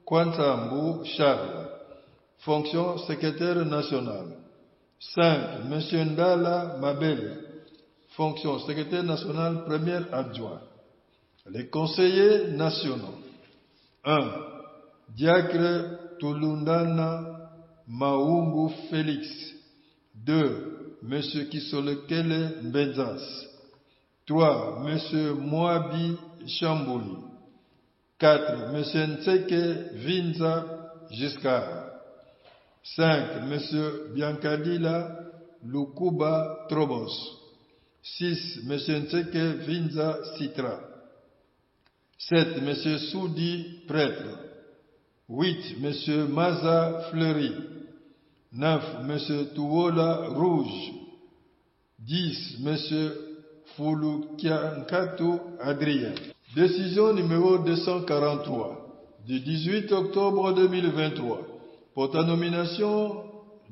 Kwantambu Charles, fonction, secrétaire national. 5. Monsieur Ndala Mabele, fonction, secrétaire national, premier adjoint. Les conseillers nationaux. 1. Diacre Tulundana Maungu Félix. 2. Monsieur Kisolekele Mbenzas. 3. Monsieur Moabi Chambouli. 4. Monsieur Ntseke Vinza Giscard. 5. Monsieur Biancadila Lukuba Trobos. 6. Monsieur Ntseke Vinza Citra. 7. Monsieur Soudi Prêtre. 8. Monsieur Maza Fleury. 9. Monsieur Tuola Rouge. 10. Monsieur Fulukiankatu Adrien. Décision numéro 243 du 18 octobre 2023 pour ta nomination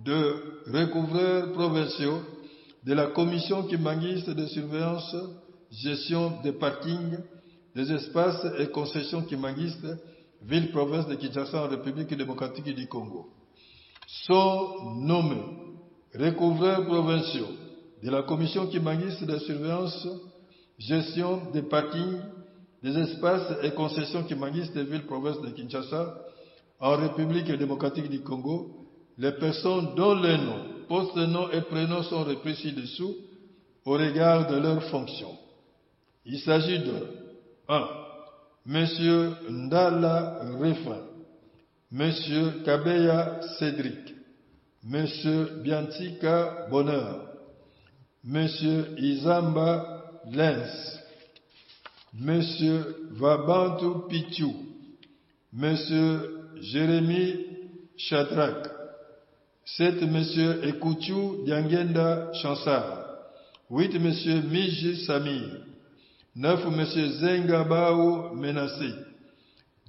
de recouvreurs provinciaux de la commission kimbanguiste de surveillance, gestion des parkings, des espaces et concessions kimbanguistes, ville-province de Kinshasa en République démocratique du Congo. Sont nommés recouvreurs provinciaux de la commission kimbanguiste de surveillance, gestion des parkings, des espaces et concessions kimbanguistes des villes-provinces de Kinshasa en République démocratique du Congo, les personnes dont les noms, post-noms et prénoms sont repris ci-dessous au regard de leurs fonctions. Il s'agit de 1. Monsieur Ndala Refin, Monsieur Kabeya Cédric, Monsieur Biantika Bonheur, Monsieur Izamba Lens, Monsieur Vabantu Pichou, Monsieur Jérémy Chadrak, 7. Monsieur Ekouchou Diangenda Chansar, 8. Monsieur Miji Samir, 9. Monsieur Zengabao Menacé,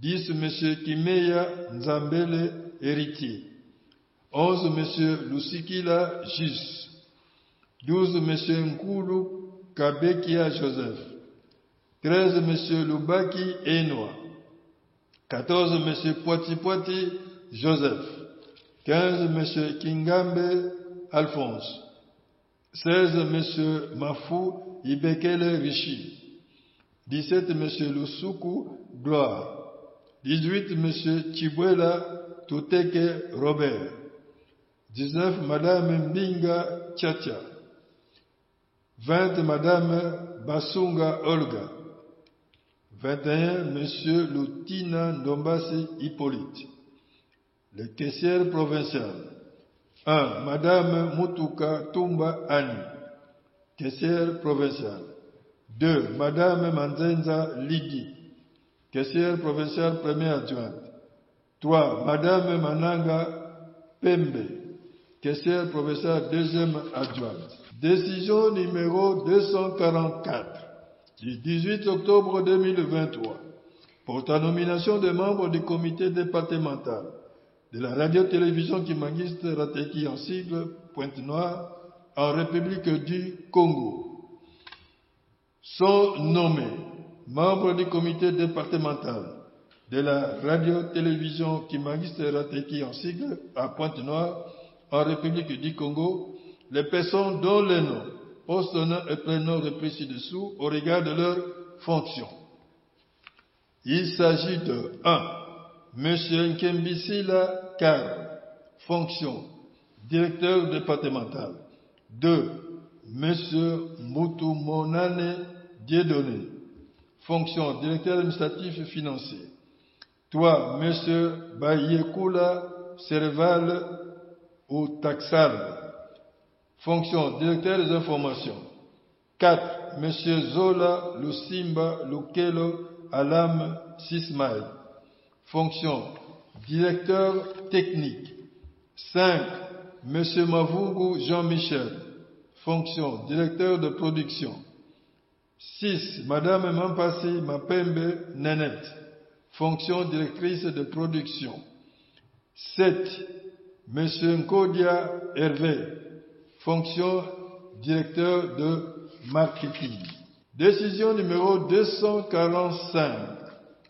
10. Monsieur Kimeya Nzambele Héritier, 11. Monsieur Lusikila Jus, 12. Monsieur Nkulu Kabekia Joseph, 13. Monsieur Lubaki Enoa, 14. Monsieur Poiti Joseph, 15. Monsieur Kingambe Alphonse, 16. Monsieur Mafou Ibekele Rishi, 17. Monsieur Lusuku Gloire, 18. Monsieur Chibwela Tuteke Robert, 19. Madame Mbinga Tchacha, 20. Madame Basunga Olga, 21. Monsieur Lutina Ndombasi Hippolyte. Les caissières provinciales. 1. Madame Mutuka Tumba Annie, caissière provinciale. 2. Madame Manzenza Lidi, caissière provinciale première adjointe. 3. Madame Mananga Pembe, caissière provinciale deuxième adjointe. Décision numéro 244 du 18 octobre 2023 pour ta nomination de membres du comité départemental de la radio-télévision kimbanguiste Rateki en sigle Pointe-Noire en République du Congo. Sont nommés membres du comité départemental de la radio-télévision kimbanguiste Rateki en sigle à Pointe-Noire en République du Congo, les personnes dont les noms, post-noms et prénoms repris ci-dessous au regard de leurs fonctions. Il s'agit de 1. Monsieur Nkembisila Kar, fonction, directeur départemental. 2. Monsieur Mutumonane Dieudonné, fonction, directeur administratif et financier. 3. Monsieur Bayekula Serval ou Taxal, fonction, directeur des informations. 4. M. Zola Lusimba Lukelo Alam Sismail. Fonction directeur technique. 5. M. Mavungu Jean-Michel. Fonction directeur de production. 6. Madame Mampasi Mapembe Nenette. Fonction directrice de production. 7. M. Nkodia Hervé. Fonction directeur de marketing. Décision numéro 245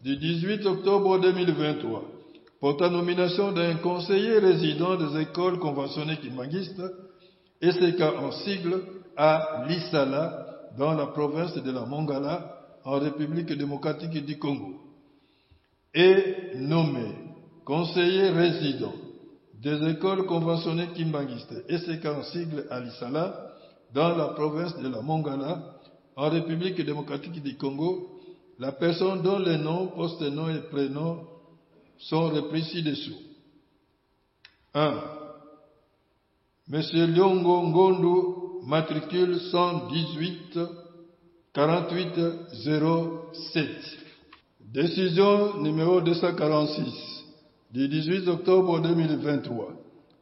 du 18 octobre 2023 portant nomination d'un conseiller résident des écoles conventionnées kimbanguistes, ECK en sigle, à Lissala, dans la province de la Mongala, en République démocratique du Congo. Et nommé conseiller résident des écoles conventionnées kimbanguistes, ECK en sigle, à Lissala, dans la province de la Mongala, en République démocratique du Congo, la personne dont les noms, post-noms et prénoms sont repris ci-dessous. 1. Monsieur Lyongo Ngondu, matricule 118 48 07. Décision numéro 246 du 18 octobre 2023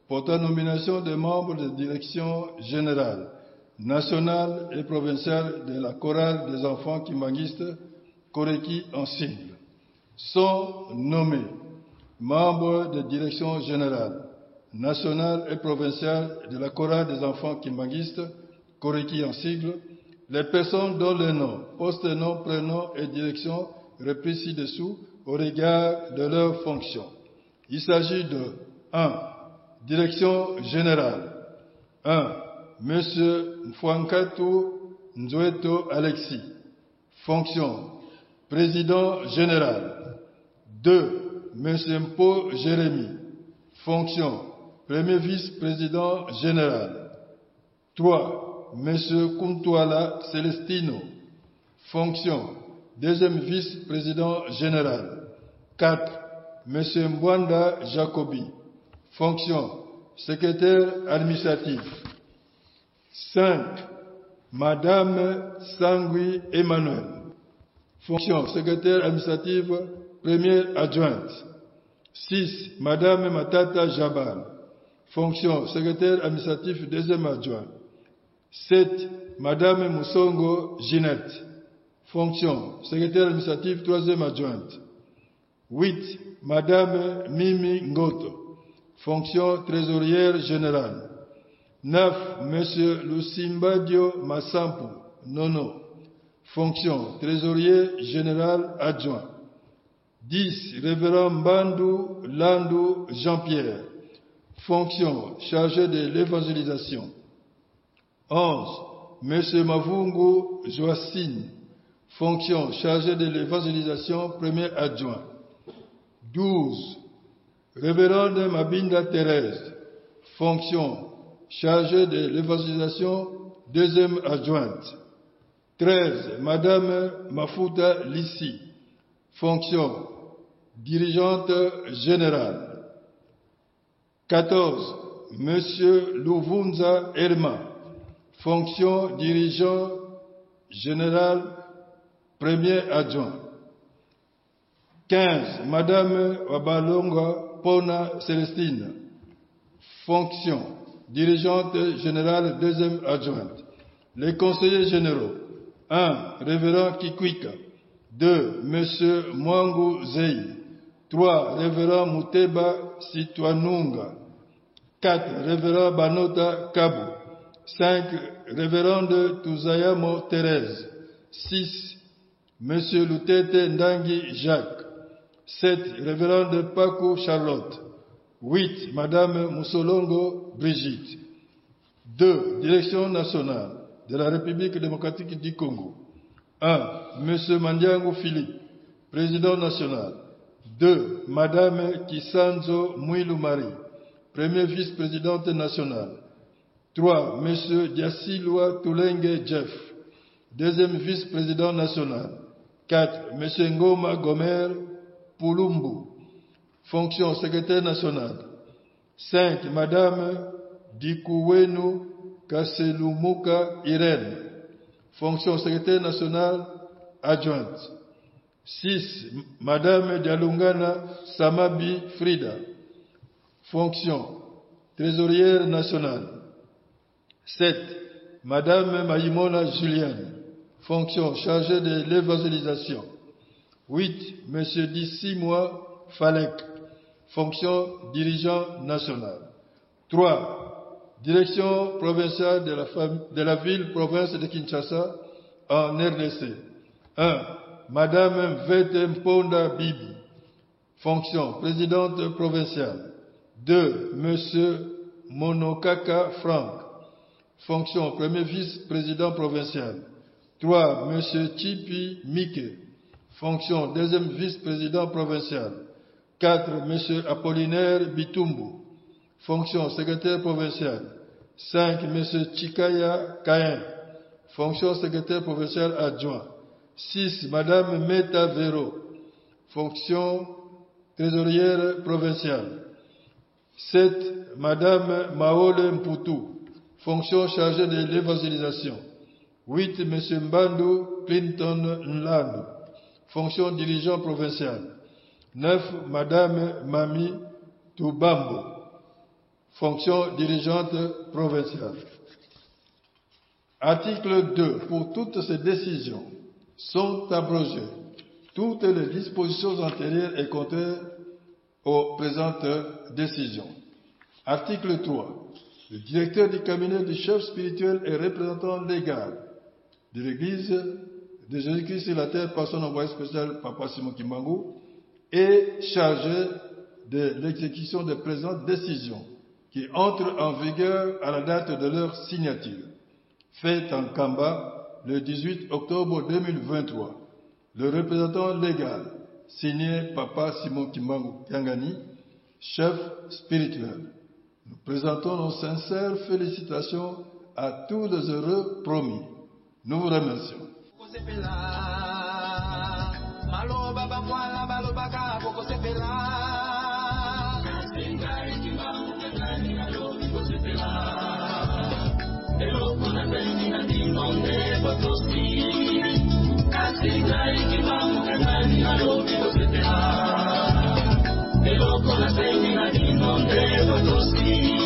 portant nomination des membres de direction générale, nationale et provinciale de la chorale des enfants kimbanguistes Koreki en sigle. Sont nommés membres de direction générale, nationale et provinciale de la chorale des enfants kimbanguistes Koreki en sigle, les personnes dont les noms, post-noms, prénoms et direction repris ci-dessous au regard de leurs fonctions. Il s'agit de 1. Direction générale. 1. Monsieur Mfwankatu Nzweto Alexis. Fonction président général. 2. Monsieur Mpo Jérémy. Fonction premier vice-président général. 3. Monsieur Kuntwala Celestino. Fonction deuxième vice-président général. 4. Monsieur Mbwanda Jacobi. Fonction secrétaire administratif. 5. Madame Sangui Emmanuel. Fonction secrétaire administrative première adjointe. 6. Madame Matata Jabal. Fonction secrétaire administratif deuxième adjoint. 7. Madame Moussongo Ginette. Fonction secrétaire administratif troisième adjointe. 8. Madame Mimi Ngoto. Fonction trésorière générale. 9. Monsieur Lusimbadio Massampo Nono. Fonction trésorier général adjoint. 10. Révérend Mbandou Landou Jean-Pierre. Fonction chargé de l'évangélisation. 11. Monsieur Mavungu Joacine. Fonction chargé de l'évangélisation premier adjoint. 12. Révérende Mabinda Thérèse. Fonction chargée de l'évangélisation deuxième adjointe. 13. Madame Mafuta Lissi. Fonction dirigeante générale. 14. Monsieur Louvunza Herma. Fonction dirigeant général premier adjoint. 15. Madame Wabalonga Pona Célestine. Fonction dirigeante générale deuxième adjointe. Les conseillers généraux. 1. Révérend Kikwika. 2. Monsieur Mwangu Zei. 3. Révérend Muteba Sitwanunga. 4. Révérend Banota Kabu. 5. Révérende Tuzayamo Thérèse. 6. Monsieur Lutete Ndangi Jacques. 7. Révérende Pakou Charlotte. 8. Madame Moussolongo Brigitte. 2. Direction nationale de la République démocratique du Congo. 1. Monsieur Mandiango Philippe, président national. 2. Madame Kisanzo Mouilou Marie, première vice-présidente nationale. 3. Monsieur Diasilwa Tulenge Jeff, deuxième vice-président national. 4. Monsieur Ngoma Gomer Poulumbu, fonction secrétaire national. 5. Madame Dikuwenu Kaselumuka Irène, fonction secrétaire nationale adjointe. 6. Madame Dialungana Samabi Frida, fonction trésorière nationale. 7. Madame Maïmona Julienne, fonction chargée de l'évangélisation. 8. Monsieur Dissimois Falek, fonction dirigeant national. 3. Direction provinciale de la ville-province de Kinshasa en RDC. 1. Madame Vete Mponda Bibi, fonction présidente provinciale. 2. Monsieur Monokaka Frank, fonction premier vice-président provincial. 3. Monsieur Chipi Mike, fonction deuxième vice-président provincial. 4. Monsieur Apollinaire Bitumbu, fonction secrétaire provincial. 5. Monsieur Chikaya Kain, fonction secrétaire provincial adjoint. 6. Madame Meta Vero, fonction trésorière provinciale. 7. Madame Maole Mputu, fonction chargée de l'évangélisation. 8. Monsieur Mbandu Clinton Nlandu, fonction dirigeant provincial. 9. Madame Mami Tubambo, fonction dirigeante provinciale. Article 2. Pour toutes ces décisions sont abrogées toutes les dispositions antérieures et contraires aux présentes décisions. Article 3. Le directeur du cabinet du chef spirituel et représentant légal de l'Église de Jésus-Christ sur la terre par son envoyé spécial Papa Simon Kimbangu est chargé de l'exécution des présentes décisions qui entrent en vigueur à la date de leur signature. Fait en Kamba le 18 octobre 2023. Le représentant légal signé Papa Simon Kimbangu Yangani, chef spirituel. Nous présentons nos sincères félicitations à tous les heureux promis. Nous vous remercions. Maloba bangwala balobaka boko sepela kasinga ikibamu kenani alobi sepela eloko na seki na dinonde botosi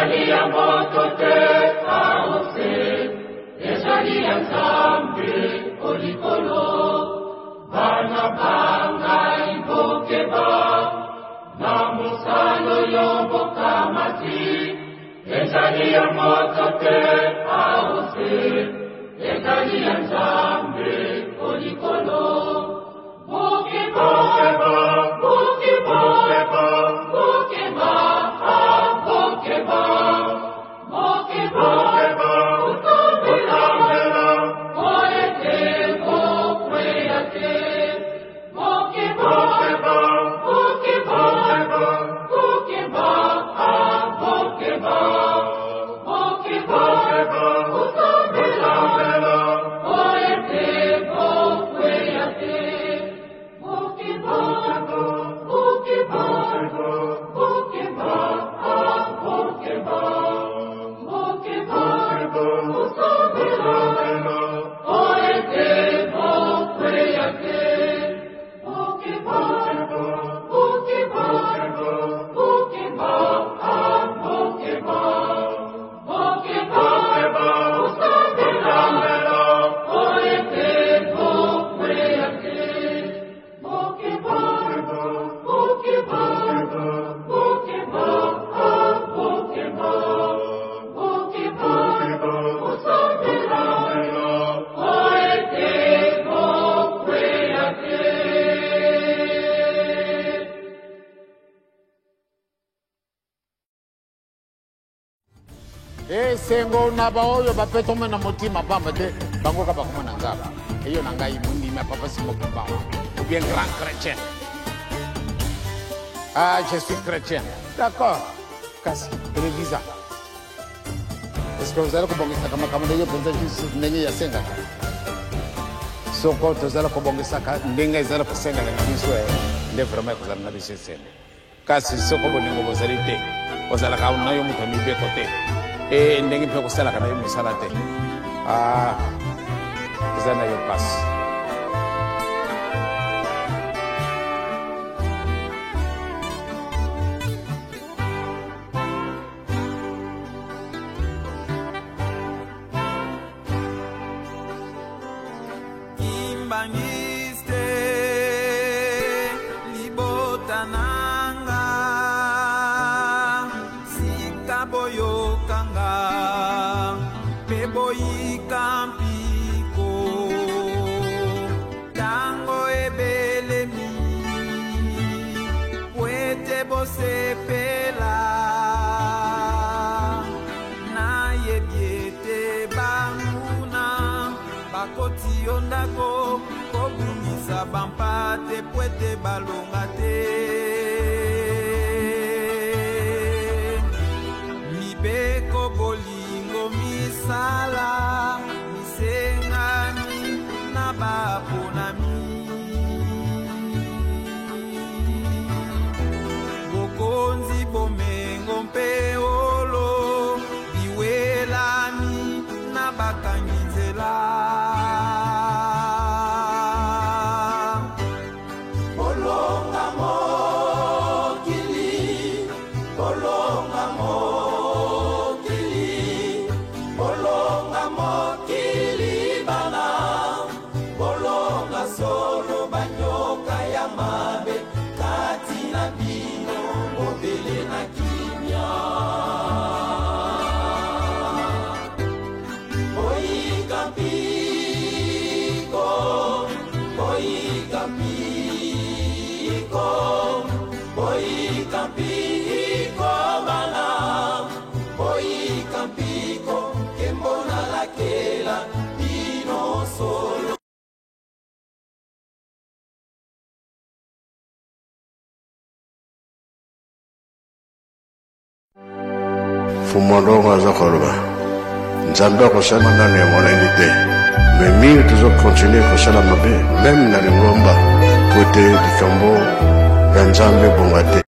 ezali ya moto te aose, ezali ya Nzambe olikolo. Bana bangai bokeba, na mosalo yo bokamati, ezali ya moto te aose, ezali ya Nzambe olikolo. Bokeba, bokeba, bokeba, bokeba, bokeba, bokeba, utambela, oete bokweyate, bokeba, bokeba, bokeba, bokeba, bokeba, utambela, oete bokweyate, bokeba, bokeba, bokeba, bokeba, bokeba, utambela, oete bokweyate, bokeba, bokeba, bokeba, bokeba, bokeba, utambela, oete bokweyate, bokeba, bokeba, bokeba, bokeba, bokeba, utambela, oete bokweyate. Sengo na baoyo bapeto mena motima pamba te bango ka bakoma na ngaba eyo na ngai mundi me papa simo kumbawa ou bien grand chrétien. Ah, je suis chrétien. D'accord. Kasi televisa. Est-ce que vous allez kobongisa kama kama ndio penza jinsi ndenge ya senga? Soko tozala kobongisa ka ndenge ezala kusenga na biso nde vraiment kozala na biso senga. Kasi soko boningo bozali te. Ozala ka unayo mutu mibeko te. Ndenge mpe kosala kana yo misala te. Ah, eza na yo pasi. Kimbangiste libotananga sikaboyokanga peboyikampiko tango ebelemi kwete bosepela nayebiete banguna bakoti yondako kobumisa bampate pwete balonga te mibeko bolingo misala misengani na baponami bokonzi bomengo mpe olo biwelani na bakangi nzela bolonga mokili bolonga mokili bolonga mokili bana bolonga solo banyoka ya mabe kati na bino mobele na kimia boyikampiko boyikampiko boyikampiko bana boyikampiko kembona lakela bino solo Fumondongo aza koloba Nzambe akosala nano ya molai te mais mingi tozokontinue kosala mabe meme na lingomba po te likambo ya Nzambe bonga te.